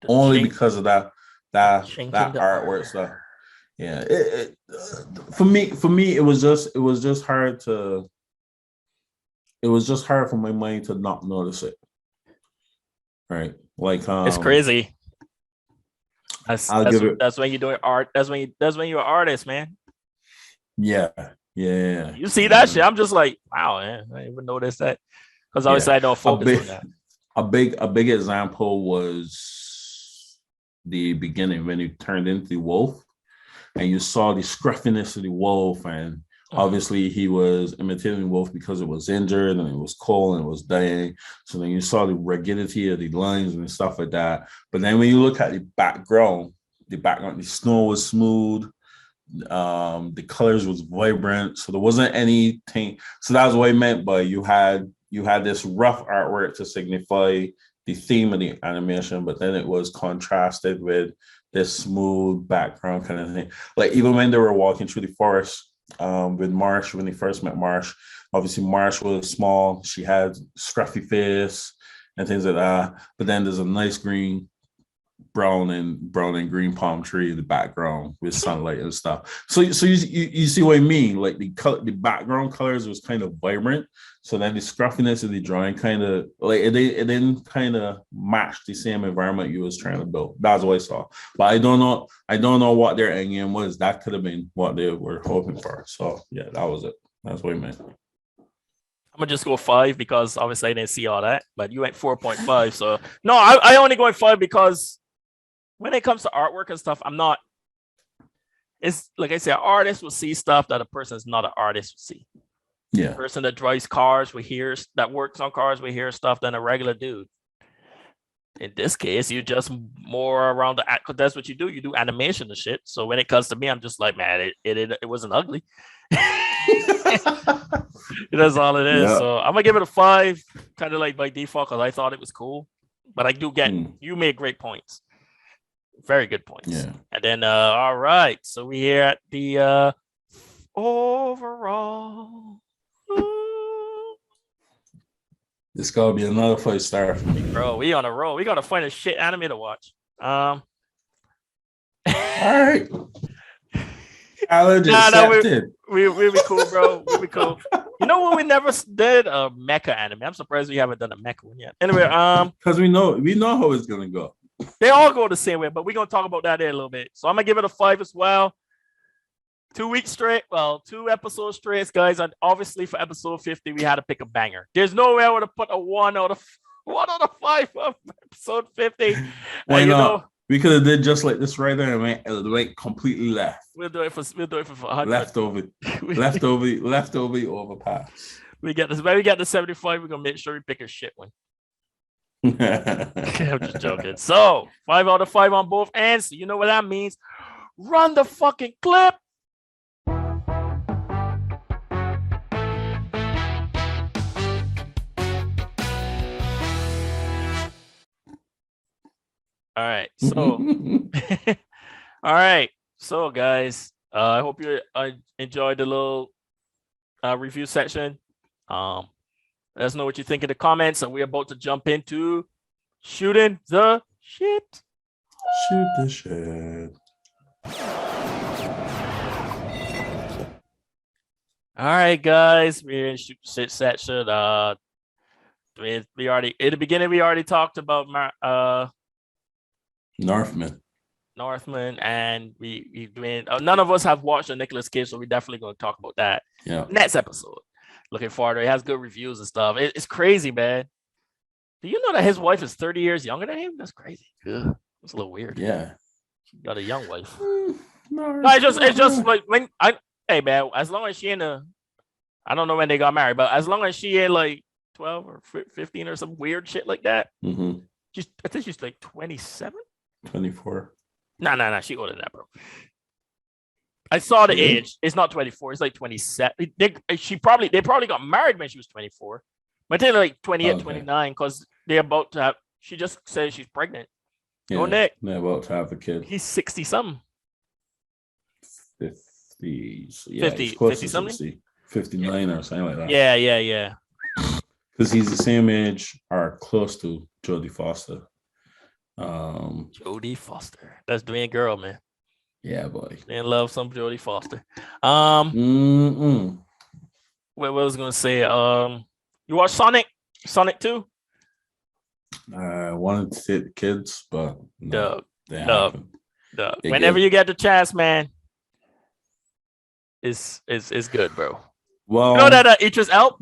Only because of that artwork stuff. Yeah, for me, it was just hard for my mind to not notice it. Right, like it's crazy. That's when you're doing art. That's when you're an artist, man. Yeah. You see that shit? I'm just like, wow, man. I didn't even notice that because obviously I don't focus on that. A big example was the beginning when he turned into the wolf, and you saw the scruffiness of the wolf, and obviously he was imitating the wolf because it was injured and it was cold and it was dying. So then you saw the rigidity of the lines and stuff like that. But then when you look at the background, the snow was smooth. The colors was vibrant, so there wasn't anything. So that's what I meant by you had this rough artwork to signify the theme of the animation, but then it was contrasted with this smooth background kind of thing. Like even when they were walking through the forest with Marsh, when they first met Marsh, obviously Marsh was small, she had scruffy face and things like that, but then there's a nice brown and green palm tree in the background with sunlight and stuff. So you see what I mean? Like the background colors was kind of vibrant. So then the scruffiness of the drawing kind of like it didn't kind of match the same environment you was trying to build. That's what I saw. But I don't know what their end game was. That could have been what they were hoping for. So yeah, that was it. That's what I meant. I'm gonna just go 5 because obviously I didn't see all that. But you went 4.5. So no, I only going 5 because when it comes to artwork and stuff, I'm not. It's like I said, an artist will see stuff that a person is not an artist will see. Yeah. A person that drives cars that works on cars will hear stuff than a regular dude. In this case, you just more around the act. Because that's what you do. You do animation and shit. So when it comes to me, I'm just like, man, it wasn't ugly. That's all it is. Yeah. So I'm gonna give it a 5, kind of like by default, because I thought it was cool. But I do get you made great points. Very good points. Yeah. And then all right. So we here at the overall. This gotta be another 5-star for me. Bro, we on a roll. We gotta find a shit anime to watch. All right. We'll be cool, bro. We'll be cool. You know what? We never did a mecha anime. I'm surprised we haven't done a mecha one yet. Anyway, because we know how it's gonna go. They all go the same way, but we're gonna talk about that in a little bit. So I'm gonna give it a 5 as well. 2 weeks straight, 2 episodes straight, guys. And obviously for episode 50, we had to pick a banger. There's no way I would have put a 1 out of 5 of episode 50. Why not? We could have did just like this right there and went completely left. We'll do it for 100. Leftover overpass. When we get to 75, we're gonna make sure we pick a shit one. I'm just joking. So 5 out of 5 on both ends. So you know what that means. Run the fucking clip. All right. So all right. So guys, I hope you enjoyed the little review section. Let us know what you think in the comments, and we're about to jump into shooting the shit. Shoot the shit. All right, guys, we're in shit section. We already in the beginning we already talked about Northman. and we doing. None of us have watched the Nicolas Cage, so we're definitely going to talk about that. Yeah. Next episode. Looking forward to it. It has good reviews and stuff. It's crazy, man. Do you know that his wife is 30 years younger than him? That's crazy. Ugh, it's a little weird. Yeah. He got a young wife. No, it's just like hey man, as long as she I don't know when they got married, but as long as she in like 12 or 15 or some weird shit like that, I think she's like 27, 24. Nah, she older than that, bro. I saw the age. It's not 24. It's like 27. They probably got married when she was 24, but they're like 28, 29 because they're about to have. She just said she's pregnant. Yeah, Go Nick. They're about to have a kid. He's 60 something. 50. Yeah, 50 something. 60, 59 or something like that. Yeah. Because he's the same age or close to Jodie Foster. Jodie Foster. That's Dwayne girl, man. Yeah, boy. Man, love some Jodie Foster. What was I gonna say? You watch Sonic 2? I wanted to take the kids, but no, Dub. Whenever you get the chance, man, it's good, bro. Well, you know that Idris Elba.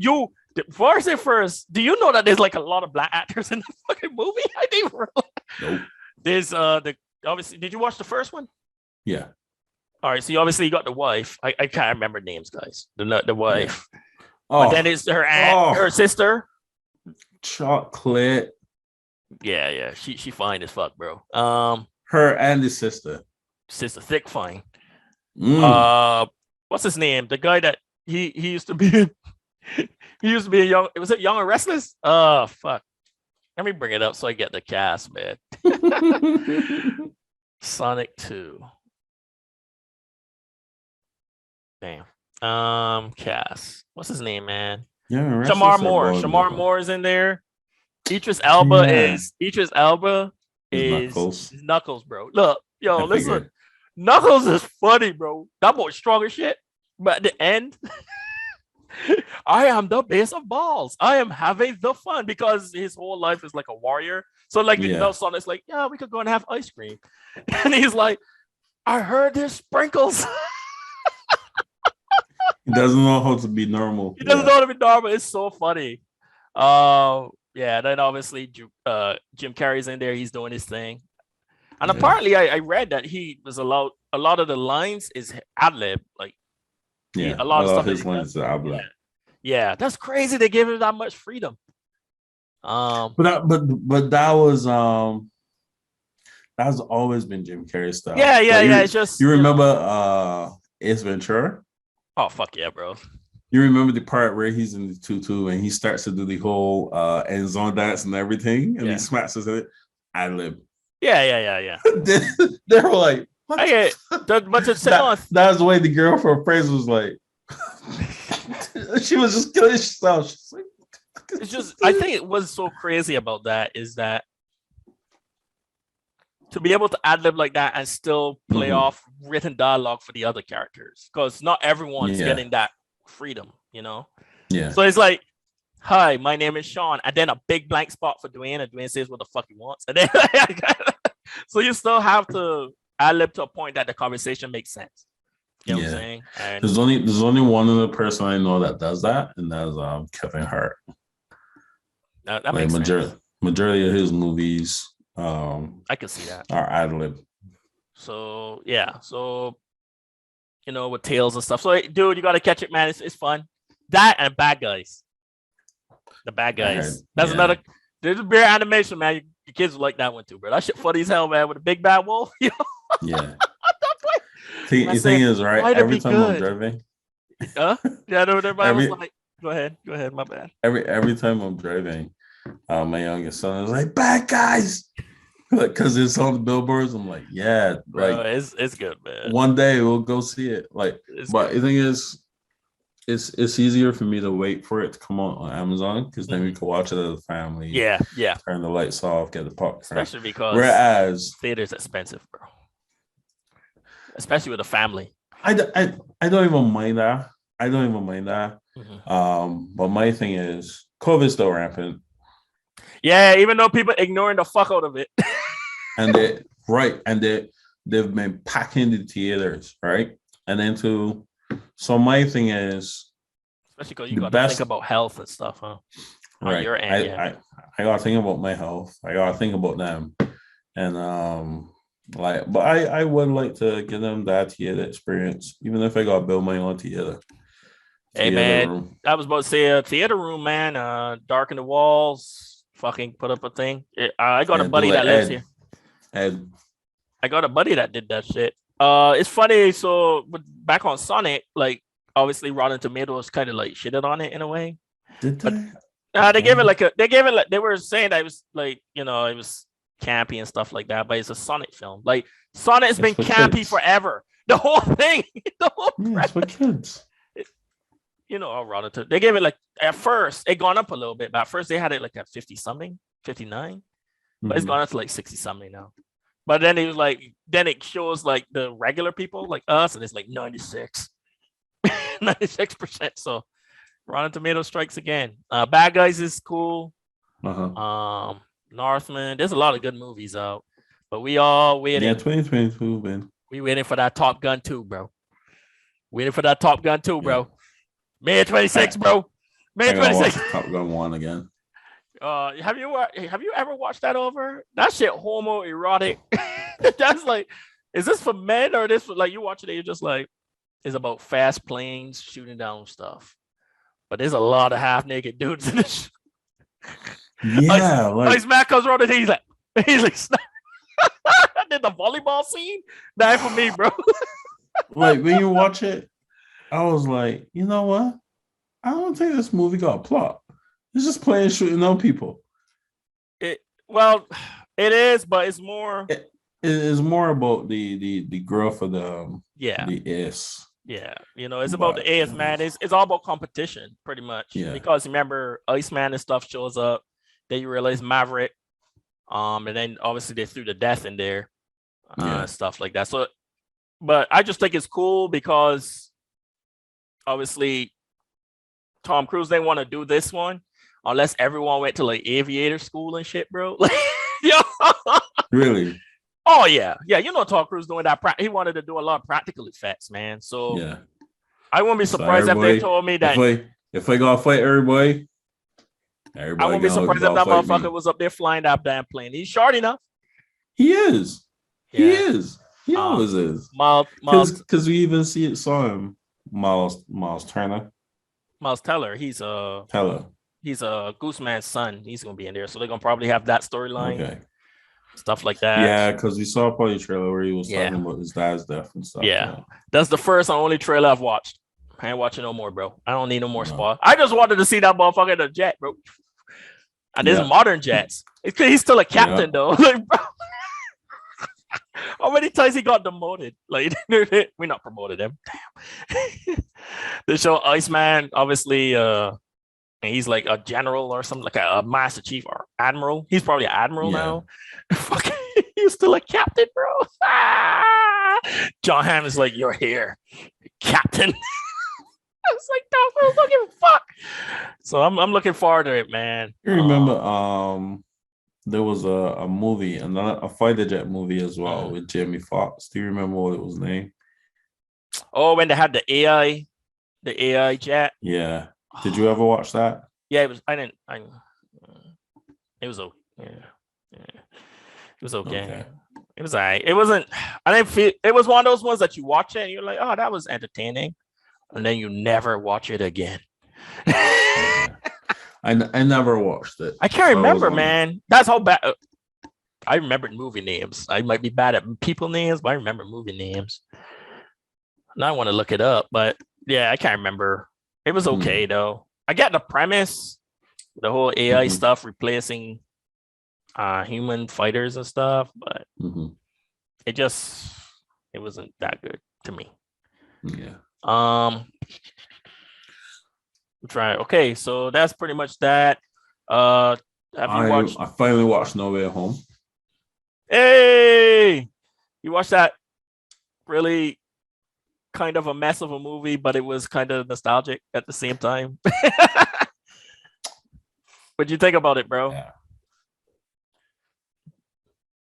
Before I say first, do you know that there's like a lot of black actors in the fucking movie? I didn't realize. Nope. There's obviously. Did you watch the first one? Yeah. All right. So you obviously got the wife. I can't remember names, guys. The wife. Yeah. But then it's her aunt, her sister. Chocolate. Yeah. She fine as fuck, bro. Her and his sister. Thick fine. What's his name? The guy that he used to be in. He used to be was it Young and Restless? Oh fuck. Let me bring it up so I get the cast, man. Sonic 2. Damn. Cast. What's his name, man? Yeah, Shamar Moore. Shamar Moore is in there. Idris Elba is Knuckles, bro. Look, listen. Knuckles is funny, bro. That boy's strong as shit. But at the end, I am the base of balls. I am having the fun because his whole life is like a warrior. So like Sonic's like, yeah, we could go and have ice cream. And he's like, I heard there's sprinkles. He doesn't know how to be normal. He doesn't know how to be normal. It's so funny. Then obviously Jim Carrey's in there. He's doing his thing. And apparently I read that he was allowed a lot of the lines is ad-lib. Like a lot of stuff his lines are ad-lib. Yeah, that's crazy. They gave him that much freedom. But that has always been Jim Carrey's style. Yeah. It's just you remember Ace Ventura? Oh fuck yeah, bro. You remember the part where he's in the tutu and he starts to do the whole end zone dance and everything, and he smacks his head ad-lib. Yeah. They were like, what? That's the way the girl from Praise was like. She was just killing herself. She's like, it's just, I think it was so crazy about that is that to be able to ad-lib like that and still play off written dialogue for the other characters, because not everyone's getting that freedom, Yeah. So it's like, hi, my name is Sean, and then a big blank spot for Dwayne, and Dwayne says what the fuck he wants, and then so you still have to ad-lib to a point that the conversation makes sense. You know what I'm saying? And there's only one other person I know that does that, and that's Kevin Hart. That makes sense. Majority of his movies, I can see that, are ad-lib. So with Tales and stuff. So dude, you gotta catch it, man. It's fun. That and Bad Guys. The Bad Guys. That's another. There's a beer animation, man. Your kids will like that one too, bro. That shit funny as hell, man. With a big bad wolf. Yeah. The thing is, right? Every time I'm driving, yeah, everybody was like, "Go ahead, my bad." Every time I'm driving, my youngest son is like, "Bad Guys," because it's on the billboards. I'm like, "Yeah, bro, it's good, man. One day we'll go see it." But the thing is, it's easier for me to wait for it to come on Amazon because then we can watch it as a family. Yeah. Turn the lights off, get the popcorn. Especially because theater's expensive, bro. Especially with a family. I don't even mind that I don't even mind that. Mhm. But my thing is, COVID's still rampant. Yeah, even though people ignoring the fuck out of it. And they've been packing the theaters, right? And then so my thing is, Especially because you the got to think best, about health and stuff, huh? On right? your end, yeah. I gotta think about my health. I gotta think about them, and but I would like to give them that theater experience, even if I gotta build my own theater. Hey man, room. I was about to say a theater room, man. Darken the walls, fucking put up a thing. I got a buddy that lives here. Ed. I got a buddy that did that shit. It's funny. So back on Sonic, like obviously Rotten Tomatoes kind of like shitted on it in a way. Did they? They gave it like they were saying that it was like, it was campy and stuff like that, but it's a Sonic film. Like Sonic has been campy forever. The whole thing, it's for kids. Rotten. They gave it like at first it gone up a little bit, but at first they had it like at 50 something, 59, but it's gone up to like 60 something now. But then it shows like the regular people like us, and it's like 96%. So Rotten Tomatoes strikes again. Bad Guys is cool. Northman. There's a lot of good movies out, but we all waiting. Yeah, 2022, man. We waiting for that Top Gun 2, bro. Waiting for that Top Gun 2, bro. May 26, bro. May 26. Top Gun 1 again. Have you ever watched that over? That shit homoerotic. That's like, is this for men or this for like you watch it? You're just like, it's about fast planes shooting down stuff. But there's a lot of half naked dudes in this. Yeah, Ice Man comes around and he's like, I did the volleyball scene. That for me, bro. Like when you watch it, I was like, you know what? I don't think this movie got a plot. It's just playing shooting on people. It is, but it's more. It is more about the growth of the ace. Yeah, it's about the ace, man. It's all about competition, pretty much. Yeah. Because remember, Iceman and stuff shows up. Then you realize Maverick, and then obviously they threw the death in there, stuff like that. So, but I just think it's cool because obviously Tom Cruise didn't want to do this one unless everyone went to like aviator school and shit, bro. Really? Oh yeah. Tom Cruise doing that. He wanted to do a lot of practical effects, man. So yeah, I wouldn't be surprised if they told me that if I gotta fight everybody I wouldn't be surprised if that motherfucker was up there flying that damn plane. He's short enough. He is. Yeah. He is. He always is. Miles, because we even saw him. Miles Turner. Miles Teller. He's a Gooseman's son. He's gonna be in there, so they're gonna probably have that storyline. Okay. Stuff like that. Yeah, because we saw probably a trailer where he was talking about his dad's death and stuff. Yeah. That's the first and only trailer I've watched. I ain't watching no more, bro. I don't need no more spoil. I just wanted to see that motherfucker in a jet, bro. And there's modern jets. He's still a captain though. Like, bro. How many times he got demoted? Like, we're not promoted him. Damn. They show Iceman, obviously, and he's like a general or something, like a master chief or admiral. He's probably an admiral now. Fucking, he's still a captain, bro. John Hamm is like, you're here, captain. I was like, no, bro, don't give a fuck. So I'm looking forward to it, man. You remember, there was a movie, a fighter jet movie as well with Jamie Foxx. Do you remember what it was named? Oh, when they had the AI jet. Yeah. Did you ever watch that? Yeah, it was. It was okay. Yeah. It was okay. It was alright. It wasn't. I didn't feel. It was one of those ones that you watch it and you're like, oh, that was entertaining, and then you never watch it again. I never watched it. I can't remember, man. That's how bad. I remembered movie names. I might be bad at people names, but I remember movie names. Now I want to look it up, but yeah, I can't remember. It was okay though. I get the premise, the whole AI stuff replacing human fighters and stuff, but it wasn't that good to me. Yeah. Try. Okay, so that's pretty much that. Have you watched? I finally watched No Way Home. Hey, you watched that? Really kind of a mess of a movie, but it was kind of nostalgic at the same time. What'd you think about it, bro? Yeah.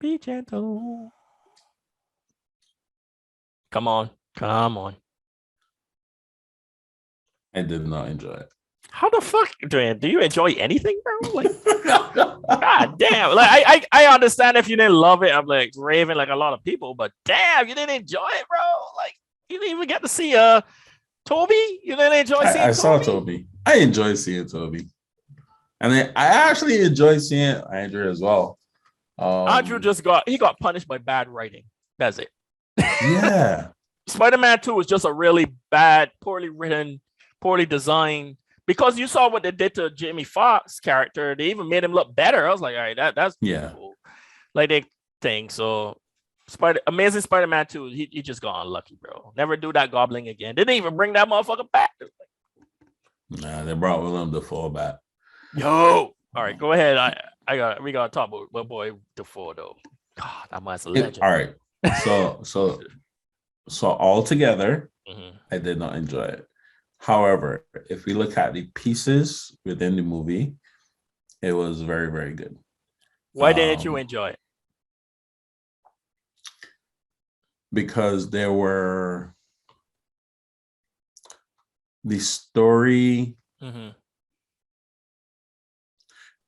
Be gentle. Come on. I did not enjoy it. How the fuck, Dwayne? Do you enjoy anything, bro? Like, god damn. Like, I understand if you didn't love it. I'm like raving like a lot of people, but damn, you didn't enjoy it, bro. Like, you didn't even get to see Toby. You didn't enjoy seeing. I saw Toby. I enjoyed seeing Toby, and then I actually enjoyed seeing Andrew as well. Andrew got punished by bad writing. That's it. Yeah. Spider-Man 2 was just a really bad, poorly written, poorly designed. Because you saw what they did to Jamie Foxx's character, they even made him look better. I was like, all right, that's cool. Like they think so. Amazing Spider-Man 2, he just got unlucky, bro. Never do that gobbling again. They didn't even bring that motherfucker back. Nah, they brought Willem Dafoe back. Yo, all right, go ahead. We gotta talk about my boy Dafoe though. God, that man's a legend. All right, so altogether, I did not enjoy it. However, if we look at the pieces within the movie, it was very, very good. Why didn't you enjoy it? Because there were the story.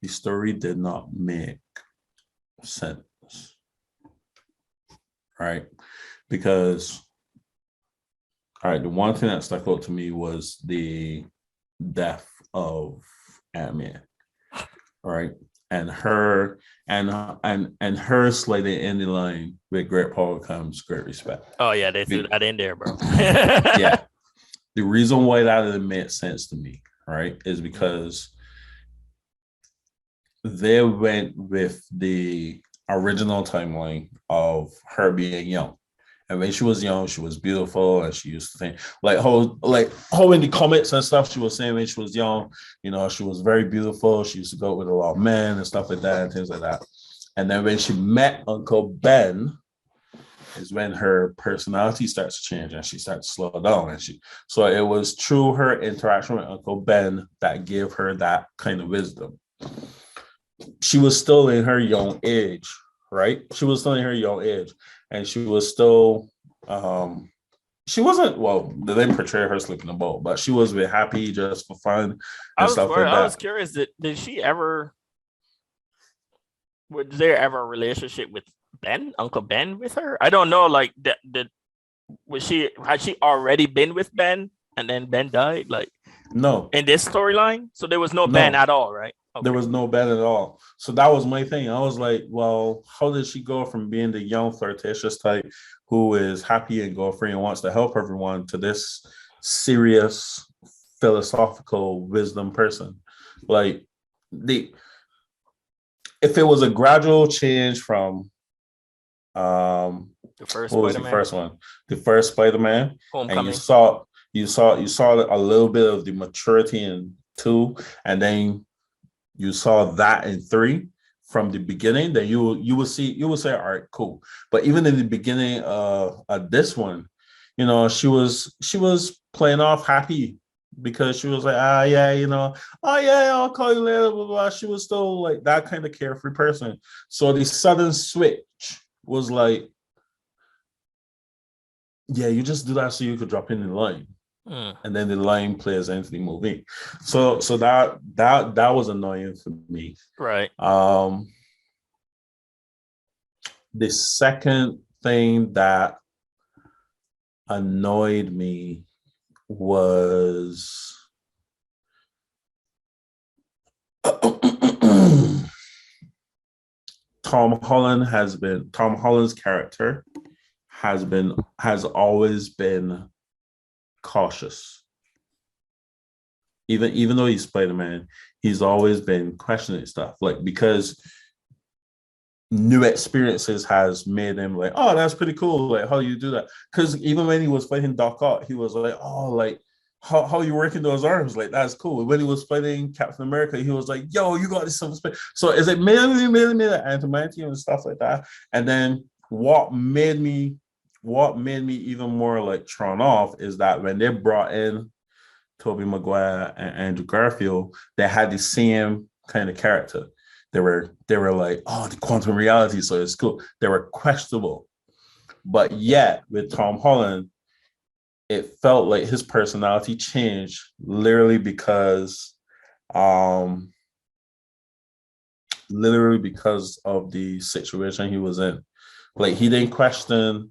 The story did not make sense, right? Because, all right, the one thing that stuck out to me was the death of Ant-Man, right? And her sliding in the line with great power comes great respect. Oh yeah, they threw that in there, bro. Yeah. The reason why that didn't make sense to me, right, is because they went with the original timeline of her being young. And when she was young, she was beautiful, and she used to think like how in the comics and stuff, she was saying when she was young, you know, she was very beautiful. She used to go with a lot of men and stuff like that and things like that. And then when she met Uncle Ben, is when her personality starts to change and she starts to slow down. So it was through her interaction with Uncle Ben that gave her that kind of wisdom. She was still in her young age, right? She was still in her young age. And she was still, she wasn't, well, they didn't portray her sleeping about, but she was with happy just for fun and stuff like that. I was curious, did she ever, was there ever a relationship with Ben, Uncle Ben with her? I don't know, like, had she already been with Ben and then Ben died? Like, no. In this storyline? So there was no Ben at all, right? Okay. There was no Ben at all. So that was my thing. I was like, well, how did she go from being the young flirtatious type who is happy and go-free and wants to help everyone to this serious philosophical wisdom person? Like, if it was a gradual change from the first what was Spider-Man? the first one? The first Spider-Man. Homecoming. And you saw a little bit of the maturity in 2, and then you saw that in 3 from the beginning, then you will say, all right, cool. But even in the beginning of this one, you know, she was playing off happy because she was like, yeah, you know, oh yeah, I'll call you later, blah, blah. She was still like that kind of carefree person. So the sudden switch was like, yeah, you just do that so you could drop in the line. And then the line plays into the movie. So that was annoying for me. Right. The second thing that annoyed me was Tom Holland's character has always been cautious. Even though he's Spider-Man, he's always been questioning stuff, like, because new experiences has made him like, oh, that's pretty cool, like, how do you do that? Because even when he was fighting Doc Ock, he was like, oh, like, how you working those arms, like, that's cool. When he was fighting Captain America, he was like, yo, you got this stuff. So is it mainly adamantium and stuff like that? And then what made me what made me even more like thrown off is that when they brought in Tobey Maguire and Andrew Garfield, they had the same kind of character. They were like, oh, the quantum reality, so it's cool. They were questionable. But yet with Tom Holland, it felt like his personality changed literally because of the situation he was in. Like he didn't question,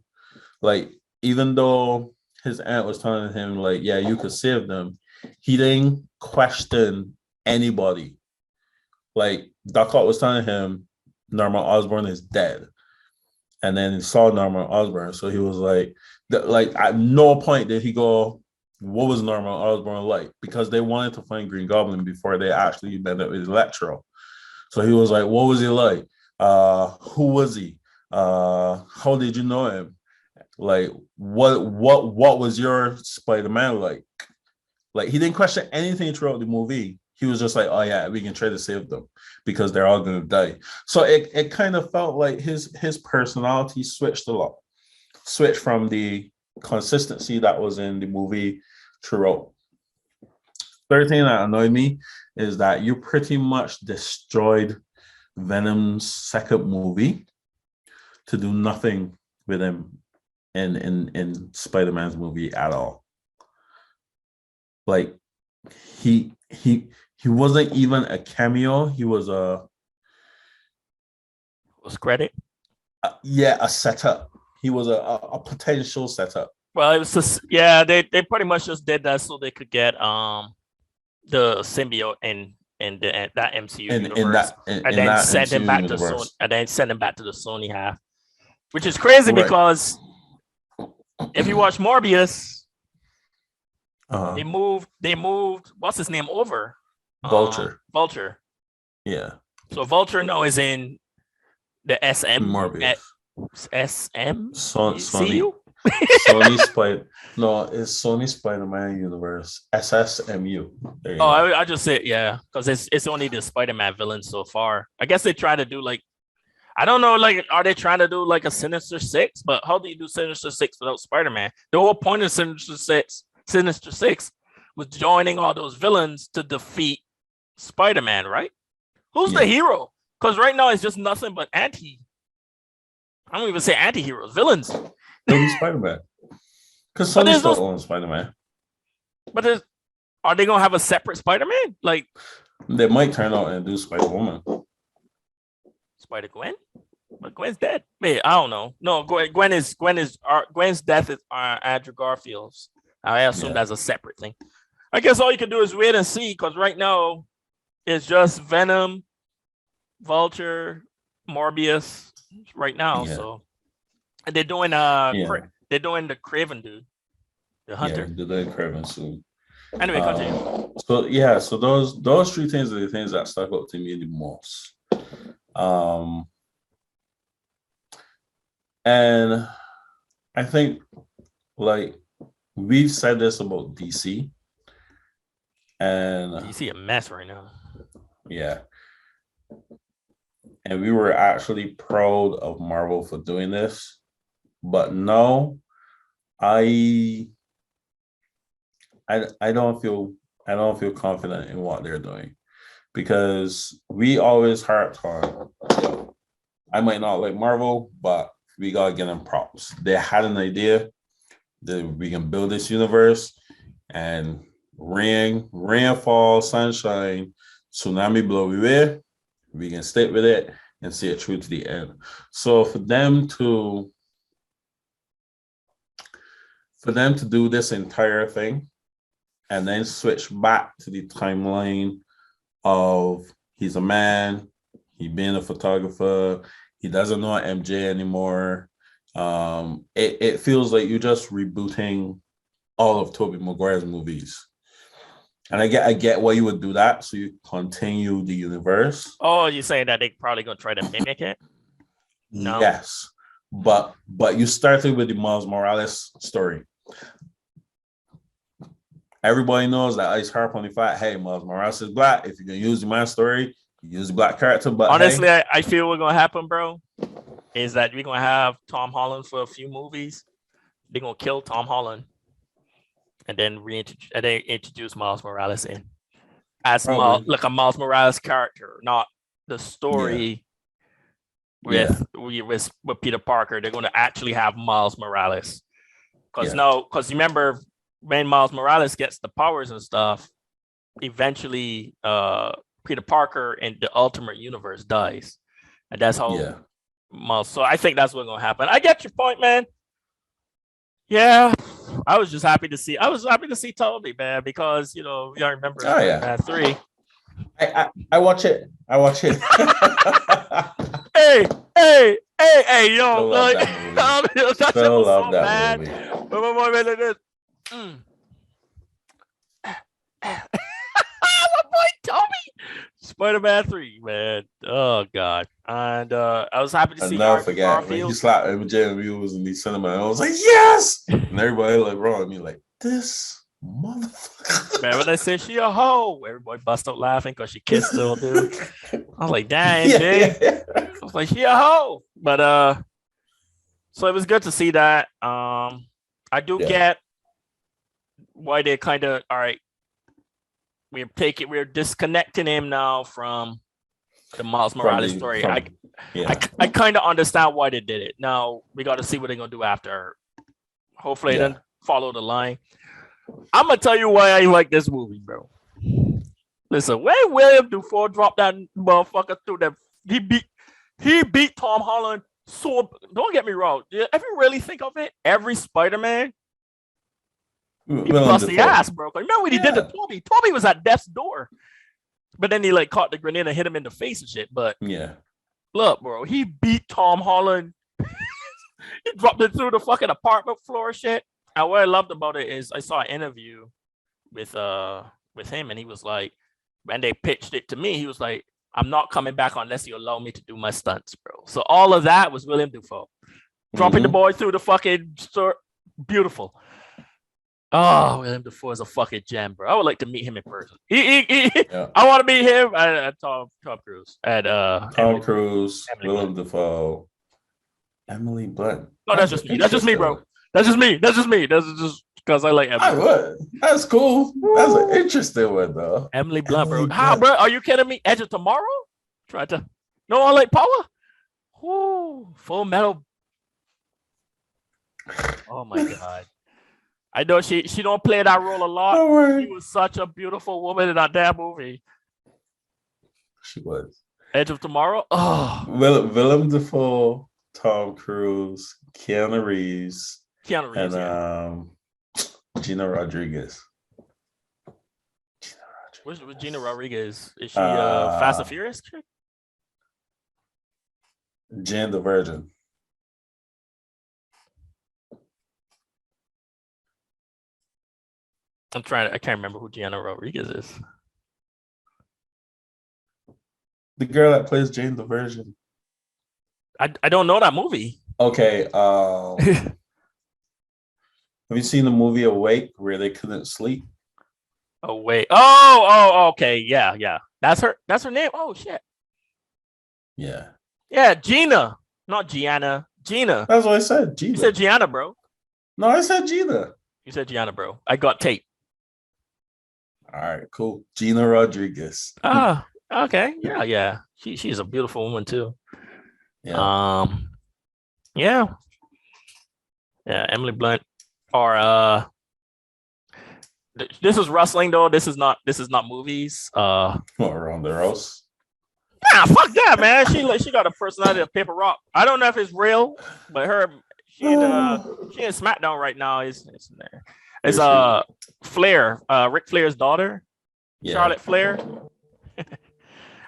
like even though his aunt was telling him, like, yeah, you could save them, he didn't question anybody. Like Doc Ock was telling him Norman Osborn is dead. And then he saw Norman Osborn. So he was like at no point did he go, what was Norman Osborn like? Because they wanted to find Green Goblin before they actually met up with Electro. So he was like, what was he like? Who was he? How did you know him? Like, what was your Spider-Man like? Like, he didn't question anything throughout the movie. He was just like, oh yeah, we can try to save them because they're all gonna die. So it kind of felt like his personality switched a lot. Switched from the consistency that was in the movie throughout. Third thing that annoyed me is that you pretty much destroyed Venom's second movie to do nothing with him in Spider-Man's movie at all. Like he wasn't even a cameo. He was a credit. A setup. He was a potential setup. Well, it was just they pretty much just did that so they could get the symbiote in that MCU universe, and then send him back to Sony, and then send him back to the Sony half, which is crazy because if you watch Morbius, they moved what's his name over? Vulture. Vulture. Yeah. So Vulture now is in the SM Morbius. SM Sony. Sony Spider. No, it's Sony Spider-Man universe. SSMU. I just said because it's only the Spider-Man villain so far. I guess they try to do like, I don't know, like are they trying to do like a Sinister Six? But how do you do Sinister Six without Spider-Man? The whole point of Sinister Six was joining all those villains to defeat Spider-Man, right? Who's the hero? Because right now it's just nothing but I don't even say anti-heroes, villains. It'll be Spider-Man. Because Sony still owns Spider-Man. But are they gonna have a separate Spider-Man? Like they might turn out and do Spider-Woman. Spider-Gwen? But Gwen's dead. Wait, I don't know. No, Gwen's death is Andrew Garfield's. I assume that's a separate thing. I guess all you can do is wait and see, because right now it's just Venom, Vulture, Morbius right now. So and they're doing they're doing the Craven dude, the Hunter. Yeah, they're doing Craven soon. Anyway, continue. So those three things are the things that stuck out to me the most. And I think like we've said this about DC. And DC a mess right now. Yeah. And we were actually proud of Marvel for doing this. But no, I don't feel confident in what they're doing, because we always harped on, I might not like Marvel, but we gotta get them props. They had an idea that we can build this universe, and rainfall, sunshine, tsunami, blow away, we can stick with it and see it through to the end. So for them to do this entire thing and then switch back to the timeline of he's a man, he being a photographer, he doesn't know MJ anymore. It feels like you're just rebooting all of Tobey Maguire's movies. And I get why you would do that, so you continue the universe. Oh, you're saying that they probably gonna try to mimic it? No. Yes, but you started with the Miles Morales story. Everybody knows that Ice Harp on the fact, hey, Miles Morales is black. If you're gonna use the man story, you use the black character. But honestly, hey, I feel what's gonna happen, bro, is that we're gonna have Tom Holland for a few movies, they're gonna kill Tom Holland and then introduce Miles Morales in as like a Miles Morales character, not the story with Peter Parker. They're gonna actually have Miles Morales. Because remember when Miles Morales gets the powers and stuff, eventually Peter Parker in the Ultimate Universe dies. And that's how Miles. So I think that's what's gonna happen. I get your point, man. Yeah, I was happy to see Toby, man, because y'all remember Spider-Man 3. I watch it. hey, yo, Still love that movie. My boy Toby, Spider-Man 3, man. Oh God, and I was happy to see. I'll never forget when he slapped MJ and we was in the cinema. And I was like, yes, and everybody like wrong at me like this motherfucker. Man, when they said she a hoe, everybody bust out laughing because she kissed the old dude. I was like, dang, MJ. I was like, she a hoe, but so it was good to see that. I do get why they kind of all right. We're disconnecting him now from the Miles Morales story. I kind of understand why they did it. Now we got to see what they're gonna do after. Hopefully, they don't follow the line. I'm gonna tell you why I like this movie, bro. Listen, when William Dafoe dropped that motherfucker through that, he beat Tom Holland. So don't get me wrong. If you really think of it, every Spider-Man. He bust the ass, bro. Like, remember when he did to Toby? Toby was at death's door. But then he like caught the grenade and hit him in the face and shit. But look, bro, he beat Tom Holland. He dropped it through the fucking apartment floor shit. And what I loved about it is I saw an interview with him, and he was like, when they pitched it to me, he was like, I'm not coming back unless you allow me to do my stunts, bro. So all of that was William Dafoe. Dropping the boy through the fucking store. Beautiful. Oh, William Dafoe is a fucking gem, bro. I would like to meet him in person. I want to meet him and Tom Cruise. And Tom Cruise, William Dafoe, Emily Blunt. No, that's just me. That's just me, bro. That's just me. That's just because I like Emily. That's cool. That's an interesting one, though. Emily Blunt, bro. How, bro? Are you kidding me? Edge of Tomorrow? Try to. No, I like Power. Ooh, Full Metal. Oh my God. I know she don't play that role a lot. She was such a beautiful woman in that damn movie. She was. Edge of Tomorrow. Oh, Willem Dafoe, Tom Cruise, Keanu Reeves, and Gina Rodriguez. Where's Gina Rodriguez? Is she Fast and Furious chick? Jane the Virgin. I can't remember who Gianna Rodriguez is. The girl that plays Jane the Virgin. I don't know that movie. Okay. Have you seen the movie Awake where they couldn't sleep? Awake. Oh, okay. Yeah. That's her name. Oh shit. Yeah. Yeah, Gina. Not Gianna. Gina. That's what I said. Gina. You said Gianna, bro. No, I said Gina. You said Gianna, bro. I got tape. All right, cool. Gina Rodriguez. Okay. Yeah. She's a beautiful woman too. Yeah. Yeah. Emily Blunt. Or this is wrestling though. This is not movies. Ronda Rousey. Nah, fuck that, man. She got a personality of Paper Rock. I don't know if it's real, but she in SmackDown right now. It's Flair, Ric Flair's daughter, Charlotte Flair.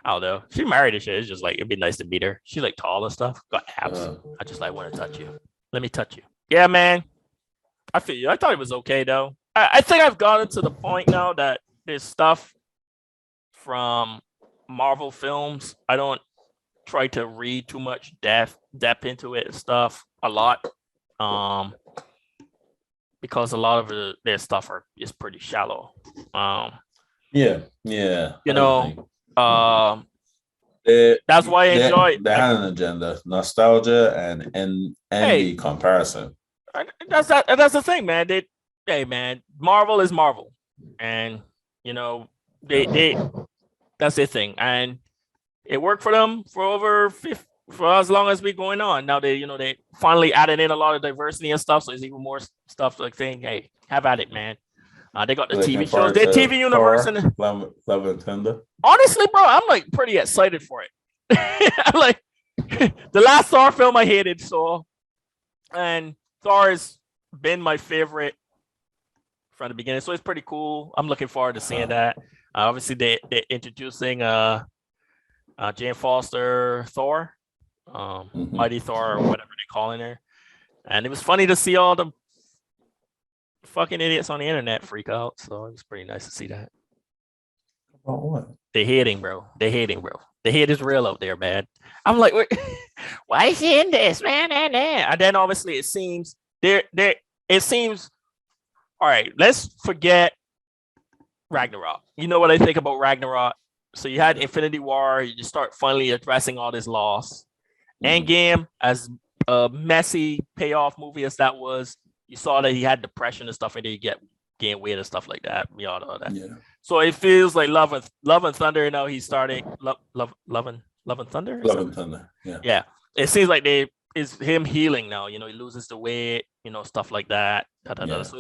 I don't know. She married and shit. It's just like it'd be nice to meet her. She's like tall and stuff. Got abs. I just like want to touch you. Let me touch you. Yeah, man. I feel you. I thought it was okay though. I think I've gotten to the point now that there's stuff from Marvel films. I don't try to read too much depth into it and stuff a lot. Because a lot of their stuff is pretty shallow. Yeah. You know, that's why I enjoy. They had an agenda, nostalgia and comparison. That's that's the thing, man. Hey, man, Marvel is Marvel, and you know they that's their thing, and it worked for them for as long as we going on. Now they finally added in a lot of diversity and stuff, so there's even more stuff like saying, hey, have at it, man. They got the TV shows, their TV universe, and Love and Thunder. Honestly, bro, I'm like pretty excited for it. I'm like the last Thor film I hated, so and Thor has been my favorite from the beginning, so it's pretty cool. I'm looking forward to seeing that. Obviously, they're introducing Jane Foster Thor, Mighty Thor, or whatever they call in there, and it was funny to see all the fucking idiots on the internet freak out. So it was pretty nice to see that. About what? They hating, bro. The hate is real out there, man. I'm like, why is he in this, man? And then obviously it seems it seems all right. Let's forget Ragnarok. You know what I think about Ragnarok? So you had Infinity War. You just start finally addressing all this loss. Endgame, as a messy payoff movie as that was, you saw that he had depression and stuff, and then you gain weight and stuff like that. We all know that. Yeah. So it feels like Love and Thunder. Now he's starting Love and Thunder. Love and Thunder. Yeah. Yeah. It seems like is him healing now. You know, he loses the weight. You know, stuff like that. Yeah. So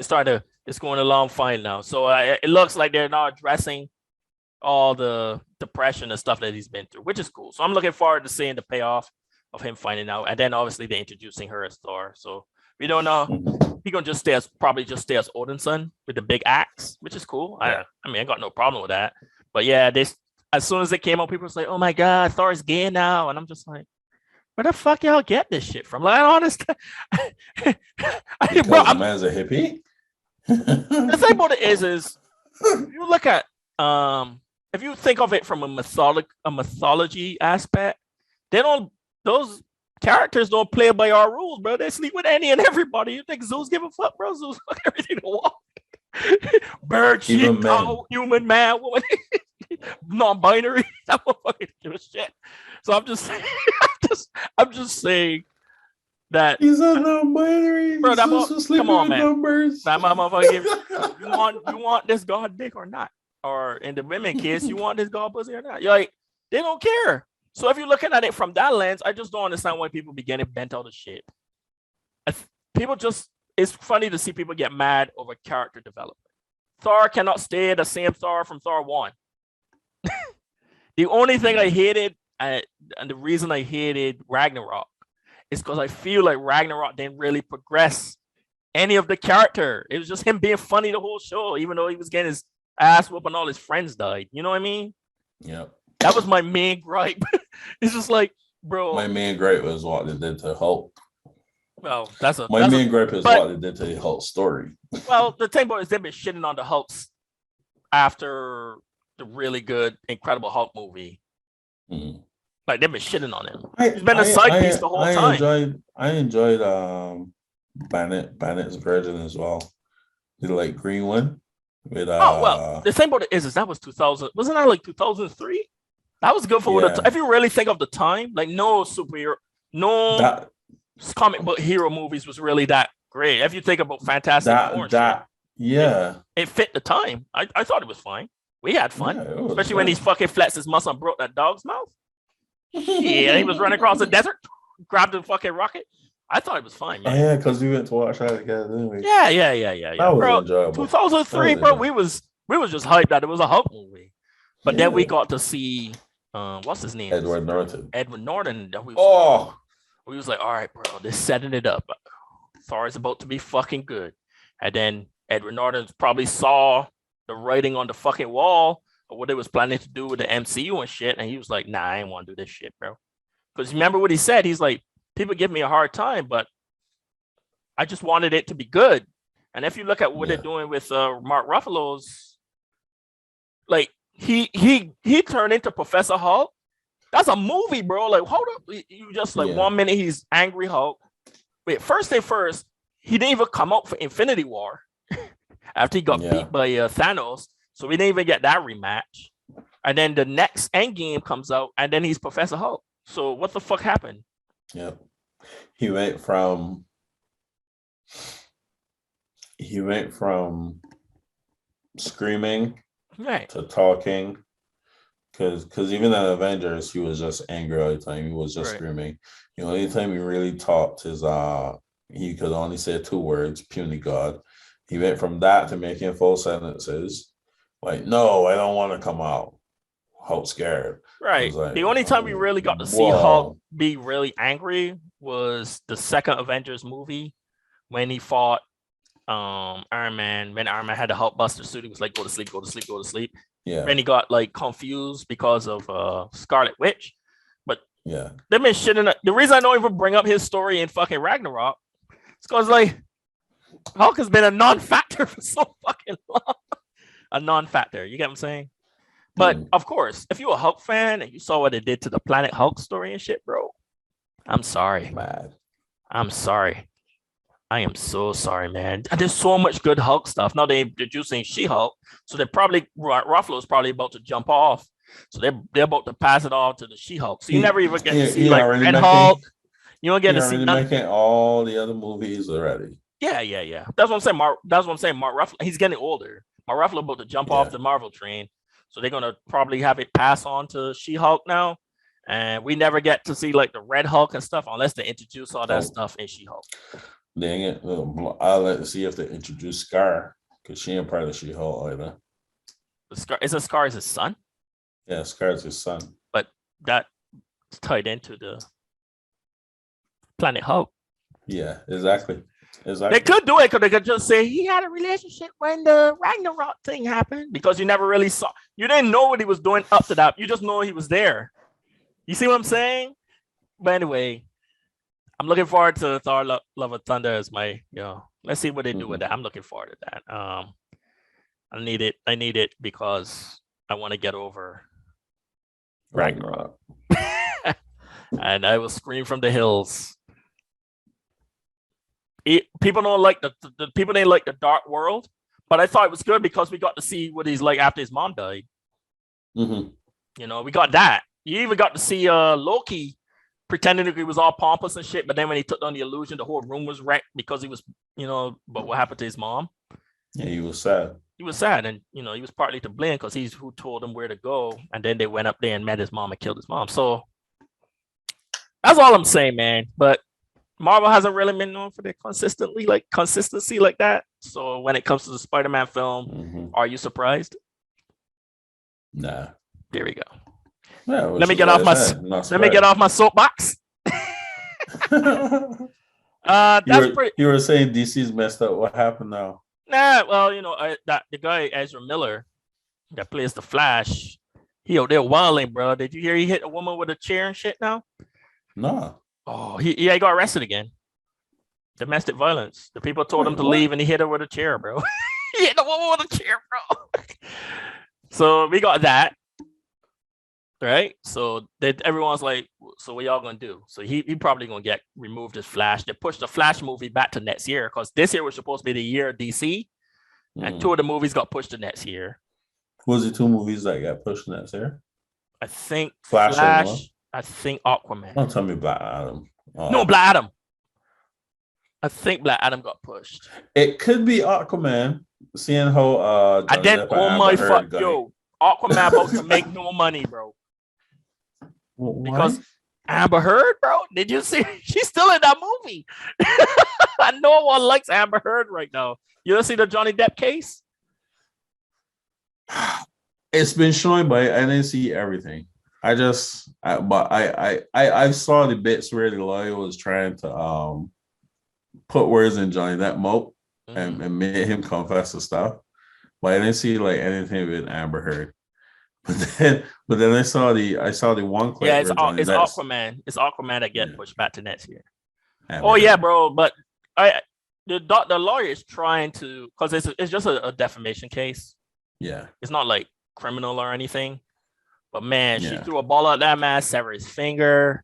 it's going along fine now. So it looks like they're now addressing all the depression and stuff that he's been through, which is cool. So I'm looking forward to seeing the payoff of him finding out, and then obviously they're introducing her as Thor. So we don't know. He gonna probably just stay as Odin's son with the big axe, which is cool. Yeah. I mean, I got no problem with that. But yeah, as soon as it came out, people were like, "Oh my god, Thor's gay now," and I'm just like, "Where the fuck y'all get this shit from?" Like, honest, bro, the man's a hippie. The thing about it is you look at if you think of it from a mythology aspect, those characters don't play by our rules, bro. They sleep with any and everybody. You think Zeus give a fuck, bro? Zeus fuck everything to walk. Bird, sheep, cow, human, man, woman, non-binary. That won't fucking give a shit. So I'm just saying that he's a non-binary. Bro, come on, man. Numbers. That motherfucker, you want this god dick or not? Or in the women case, you want this god pussy or not? You're like, they don't care. So if you're looking at it from that lens, I just don't understand why people be getting bent out of shit. It's funny to see people get mad over character development. Thor cannot stay the same Thor from Thor 1. The only thing I hated, and the reason I hated Ragnarok, is because I feel like Ragnarok didn't really progress any of the character. It was just him being funny the whole show, even though he was getting his ass whooped and all his friends died. You know what I mean? Yeah. That was my main gripe. It's just like, bro. My main gripe was what they did to Hulk. Well, my main gripe is what they did to the Hulk story. Well, the thing about it is they've been shitting on the Hulks after the really good Incredible Hulk movie. Like they've been shitting on him. He's been a side piece the whole time. I enjoyed Bannett's version as well. The like green one. With the thing about it is that was 2000. Wasn't that like 2003? That was good for if you really think of the time. Like no superhero, comic book hero movies was really that great. If you think about Fantastic Four, it fit the time. I thought it was fine. We had fun, especially when he fucking flexed his muscle and broke that dog's mouth. Yeah, he was running across the desert, grabbed the fucking rocket. I thought it was fine. Man. Yeah, because we went to watch that together, didn't we? Yeah. That was bro, enjoyable. 2003, bro. We was just hyped that it was a Hulk movie, but then we got to see what's his name? Edward Norton. We was like, all right, bro, they're setting it up. Thor is about to be fucking good, and then Edward Norton probably saw the writing on the fucking wall of what they was planning to do with the MCU and shit, and he was like, nah, I ain't want to do this shit, bro. Because remember what he said? He's like, people give me a hard time, but I just wanted it to be good. And if you look at what they're doing with Mark Ruffalo's, like he turned into Professor Hulk. That's a movie, bro. Like, hold up, you just like 1 minute he's angry Hulk. Wait, first thing first, he didn't even come out for Infinity War after he got beat by Thanos. So we didn't even get that rematch. And then the next Endgame comes out, and then he's Professor Hulk. So what the fuck happened? Yeah, he went from he went from screaming Right. to talking. Because even in Avengers, he was just angry all the time. He was just screaming. The only time he really talked is he could only say 2 words, puny God. He went from that to making full sentences. Like, no, I don't want to come out. Hulk scared. Right. Like, the only time we really got to see Hulk be really angry was the second Avengers movie when he fought Iron Man. When Iron Man had the Hulk Buster suit, he was like, go to sleep, go to sleep, go to sleep. Yeah. Then he got like confused because of Scarlet Witch. But yeah, they've been shitting. The reason I don't even bring up his story in fucking Ragnarok is because like Hulk has been a non-factor for so fucking long. A non-factor. You get what I'm saying? But of course, if you're a Hulk fan and you saw what they did to the Planet Hulk story and shit, bro, I'm sorry. Mad. I'm sorry. I am so sorry, man. There's so much good Hulk stuff. Now they're introducing She-Hulk, so they're probably Ruffalo's probably about to jump off. So they're about to pass it off to the She-Hulk. So you never even get to see like Red Hulk. You don't get to see making all the other movies already. Yeah. That's what I'm saying. That's what I'm saying. Mark Ruffalo, he's getting older. Mark Ruffalo about to jump off the Marvel train. So they're gonna probably have it pass on to She-Hulk now. And we never get to see like the Red Hulk and stuff unless they introduce all that stuff in She-Hulk. Dang it. I'll let see if they introduce Scar, because she ain't part of She-Hulk either. Scar is his son? Yeah, Scar's his son. But that's tied into the Planet Hulk. Yeah, exactly. They could do it because they could just say he had a relationship when the Ragnarok thing happened, because you never really saw, you didn't know what he was doing up to that. You just know he was there. You see what I'm saying? But anyway, I'm looking forward to Thor Love of Thunder as my, let's see what they do with that. I'm looking forward to that. I need it because I want to get over Ragnarok. And I will scream from the hills. People don't like the people didn't like the Dark World, but I thought it was good because we got to see what he's like after his mom died. We got that. You even got to see Loki pretending that he was all pompous and shit, but then when he took on the illusion, the whole room was wrecked because he was, but what happened to his mom? Yeah, he was sad. He was sad, and he was partly to blame because he's who told him where to go, and then they went up there and met his mom and killed his mom. So that's all I'm saying, man. But Marvel hasn't really been known for their consistency like that. So when it comes to the Spider-Man film, are you surprised? Nah. There we go. Yeah, let me get off my soapbox. You were saying DC's messed up. What happened now? Nah, well, that the guy Ezra Miller that plays the Flash, he out there wilding, bro. Did you hear he hit a woman with a chair and shit now? No. Oh, he got arrested again. Domestic violence. The people told him to leave, and he hit her with a chair, bro. He hit the woman with a chair, bro. So we got that, right? So everyone's like, so what y'all gonna do? So he probably gonna get removed as Flash. They pushed the Flash movie back to next year because this year was supposed to be the year of DC, and 2 of the movies got pushed to next year. Was it 2 movies that got pushed next year? I think Flash. I think Aquaman. Don't tell me Black Adam. No, Black Adam. I think Black Adam got pushed. It could be Aquaman, seeing how I didn't. Oh my fuck, yo! Aquaman about to make no money, bro. Because Amber Heard, bro. Did you see? She's still in that movie. No one likes Amber Heard right now. You don't see the Johnny Depp case? It's been showing, but I didn't see everything. I saw the bits where the lawyer was trying to put words in Johnny Depp mouth and made him confess to stuff, but I didn't see like anything with Amber Heard. But then I saw the one clip. Yeah, it's Aquaman. It's Aquaman that get pushed back to next year. Amber Heard. Yeah, bro. But the lawyer is trying to, because it's just a defamation case. Yeah, it's not like criminal or anything. But man, she threw a ball at that man, severed his finger.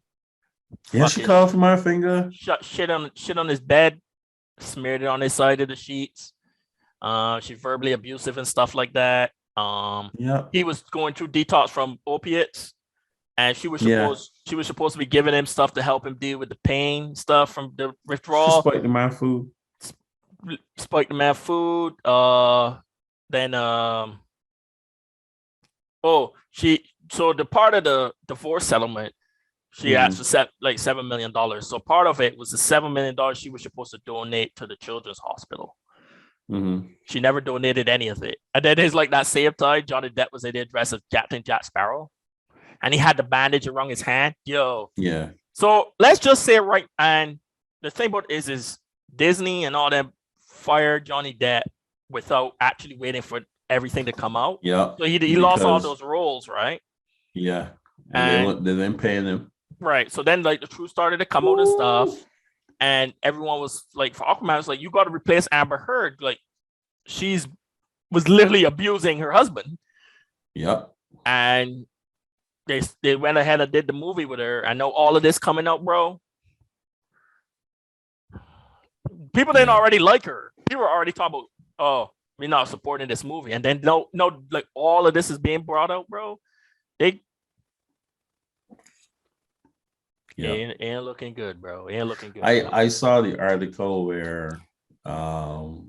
Yeah, she called for my finger. Shit on his bed, smeared it on his side of the sheets. She's verbally abusive and stuff like that. He was going through detox from opiates, and she was supposed to be giving him stuff to help him deal with the pain stuff from the withdrawal. She spiked my food. spiked the man food. Then so the part of the divorce settlement, she asked for $7 million. So part of it was the $7 million she was supposed to donate to the children's hospital. She never donated any of it. And then there's like that same time Johnny Depp was in there dressed as Captain Jack Sparrow, and he had the bandage around his hand. Yeah. So let's just say right, and the thing about it is Disney and all them fired Johnny Depp without actually waiting for everything to come out. Yeah. So he lost all those roles, right? Yeah. And they didn't pay him. Right. So then like the truth started to come out and stuff. And everyone was like, for Aquaman, it's like, you got to replace Amber Heard. Like, was literally abusing her husband. Yep. And they went ahead and did the movie with her. I know all of this coming out, bro. People didn't already like her. People were already talking about, oh, we're not supporting this movie. And then no, like all of this is being brought out, bro. Ain't looking good, bro. Ain't looking good. I saw the article where her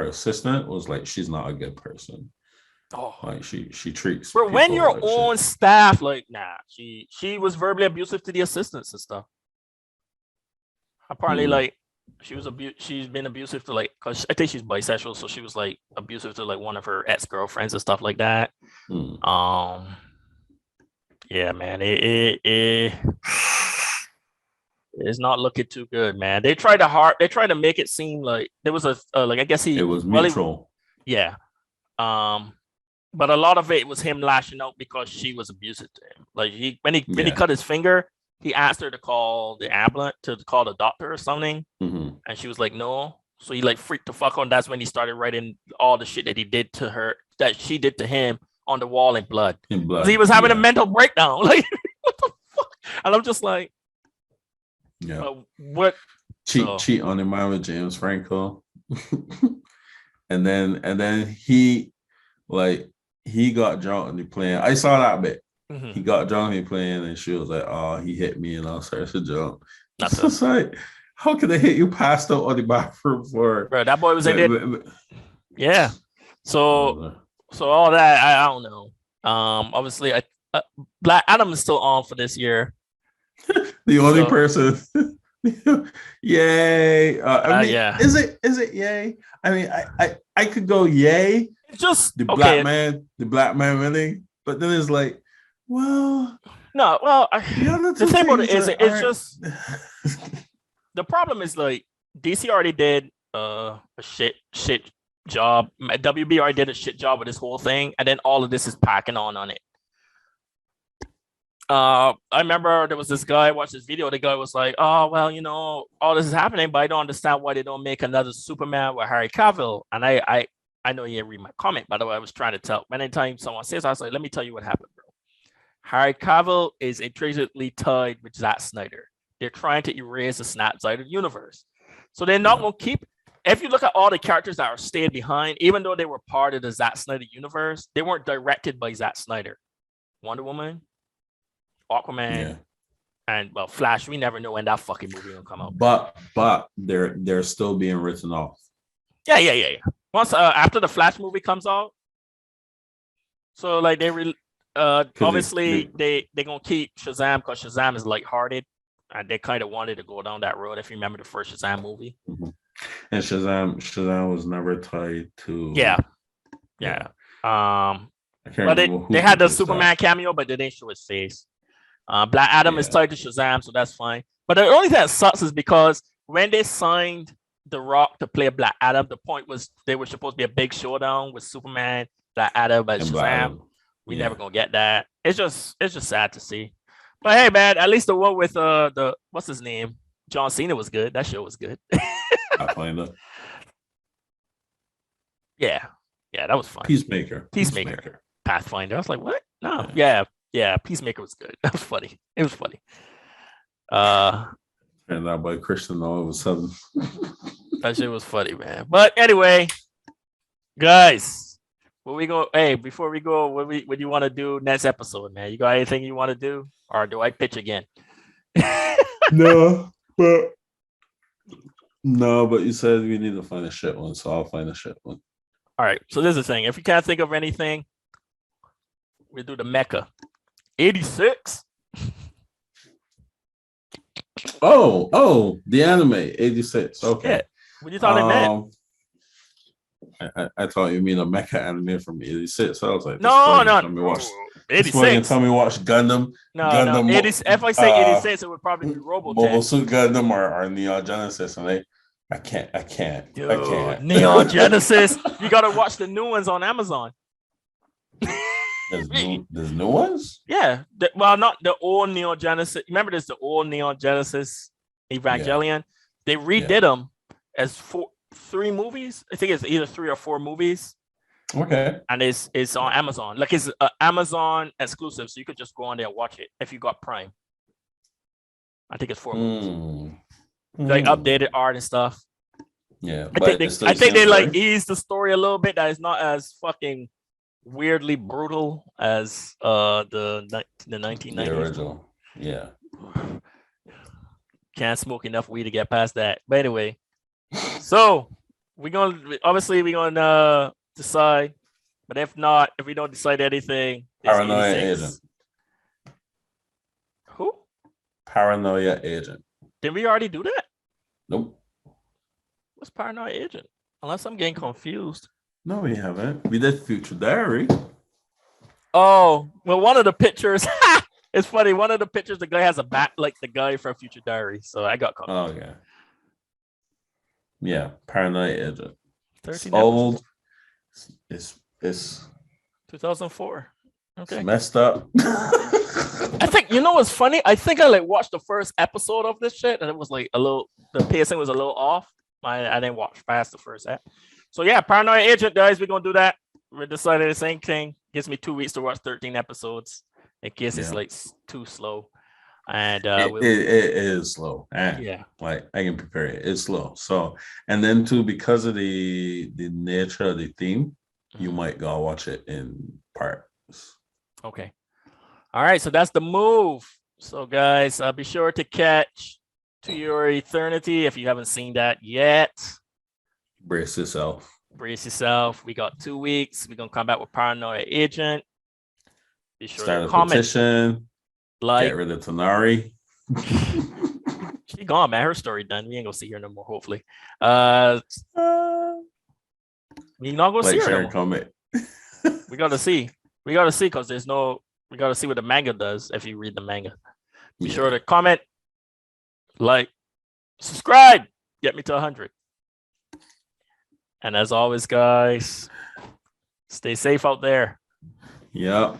assistant was like, she's not a good person. Oh, like she treats. Bro, when your like own staff, like, nah, she was verbally abusive to the assistants and stuff. Apparently, like she's been abusive to like, cause I think she's bisexual, so she was like abusive to like one of her ex-girlfriends and stuff like that. Yeah, man, it's not looking too good, man. They tried to make it seem like there was a like, I guess it was mutual. Yeah. But a lot of it was him lashing out because she was abusive to him. Like when he cut his finger, he asked her to call the ambulance, to call the doctor or something, and she was like, no. So he like freaked the fuck out. That's when he started writing all the shit that he did to her, that she did to him, on the wall in blood. He was having a mental breakdown. Like, what the fuck? And I'm just like, what? Cheat on him with James Franco, and then he got drunk and he playing. I saw that bit. He got drunk and he playing, and she was like, "Oh, he hit me," and I started to jump. It's just like, how could they hit you passed out on the bathroom for? Bro, that boy was in there. Yeah. So all that, I don't know. Obviously, Black Adam is still on for this year. The only person. Yay! I mean, yeah. Is it yay? I mean, I could go yay. It's just the black man winning, but then it's like, well, no. Well, the thing about it is, it's just the problem is like DC already did a shit job. WB already did a shit job with this whole thing, and then all of this is packing on it. I remember there was this guy, I watched this video, the guy was like, oh, well, you know, all this is happening, but I don't understand why they don't make another Superman with Harry Cavill. And I know you didn't read my comment, by the way. I was trying to tell. Anytime someone says, I was like, let me tell you what happened, bro. Harry Cavill is intrinsically tied with Zack Snyder. They're trying to erase the Snyder universe. So they're not going to keep. If you look at all the characters that are staying behind, even though they were part of the Zack Snyder universe, they weren't directed by Zack Snyder. Wonder Woman, Aquaman, and well, Flash. We never know when that fucking movie will come out. But they're still being written off. Yeah. Once after the Flash movie comes out, so like they obviously they're gonna keep Shazam because Shazam is lighthearted, and they kind of wanted to go down that road. If you remember the first Shazam movie, and Shazam was never tied to but they had the Superman cameo, but they didn't show his face. Black Adam is tied to Shazam, so that's fine. But the only thing that sucks is because when they signed The Rock to play Black Adam, the point was they were supposed to be a big showdown with Superman, Black Adam, and Shazam. We never gonna get that. It's just sad to see. But hey, man, at least the one with the what's his name, John Cena was good. That show was good. Pathfinder. Yeah, that was fun. Peacemaker. Pathfinder. I was like, what? No, yeah. Peacemaker was good. That was funny. It was funny. And that by Christian all of a sudden. That shit was funny, man. But anyway, guys, before we go, what do you want to do next episode, man? You got anything you want to do, or do I pitch again? No, but No, but you said we need to find a shit one, so I'll find a shit one. All right. So this is the thing. If you can't think of anything, we do the Mecha. 86. Oh, the anime 86. Okay. Yeah. What you thought it meant? I thought you mean a mecha anime from 86. I was like, No. Tell me watch 86. Tell me watch Gundam. No. Gundam. 80, if I say 86, it would probably be Robotech. Mobile Suit Gundam or Neon Genesis, and I can't. Dude, I can't. Neon Genesis. You gotta watch the new ones on Amazon. There's new ones? Yeah. Well, not the old Neon Genesis. Remember, there's the old Neon Genesis Evangelion. Yeah. They redid them as 3 movies. I think it's either 3 or 4 movies. Okay. And it's on Amazon. Like it's Amazon exclusive, so you could just go on there and watch it if you got Prime. I think it's 4 movies. Like updated art and stuff. Yeah, I think they like ease the story a little bit. That is not as fucking weirdly brutal as the 1990s. The original. Yeah. Can't smoke enough weed to get past that. But anyway, so we're gonna decide. But if we don't decide anything, Paranoia Agent. Who? Paranoia Agent. Did we already do that? Nope. What's Paranoia Agent? Unless I'm getting confused. No, we haven't. We did Future Diary. Oh, well, one of the pictures. It's funny. One of the pictures, the guy has a bat like the guy from Future Diary. So I got caught. Oh, yeah. Yeah, Paranoia Agent. 13 it's old. It's 2004. Okay. It's messed up. I think what's funny. I think I watched the first episode of this shit, and it was like the pacing was a little off. I didn't watch past the first app. So yeah, Paranoia Agent, guys. We're gonna do that. We're deciding the same thing. Gives me 2 weeks to watch 13 episodes. In case it's like too slow. And it is slow. Yeah. Like I can prepare it. It's slow. So and then too, because of the nature of the theme, you might go watch it in parts. Okay. All right. So that's the move. So guys, be sure to catch To Your Eternity if you haven't seen that yet. Brace yourself. We got 2 weeks. We're gonna come back with Paranoia Agent. Be sure Start to a comment. Petition. Get rid of Tanari. She gone, man. Her story done. We ain't gonna see her no more. Hopefully, we not gonna see her no more. We gotta see. We gotta see because we gotta see what the manga does. If you read the manga, be sure to comment, subscribe. Get me to 100. And as always, guys, stay safe out there. Yep.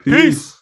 Peace.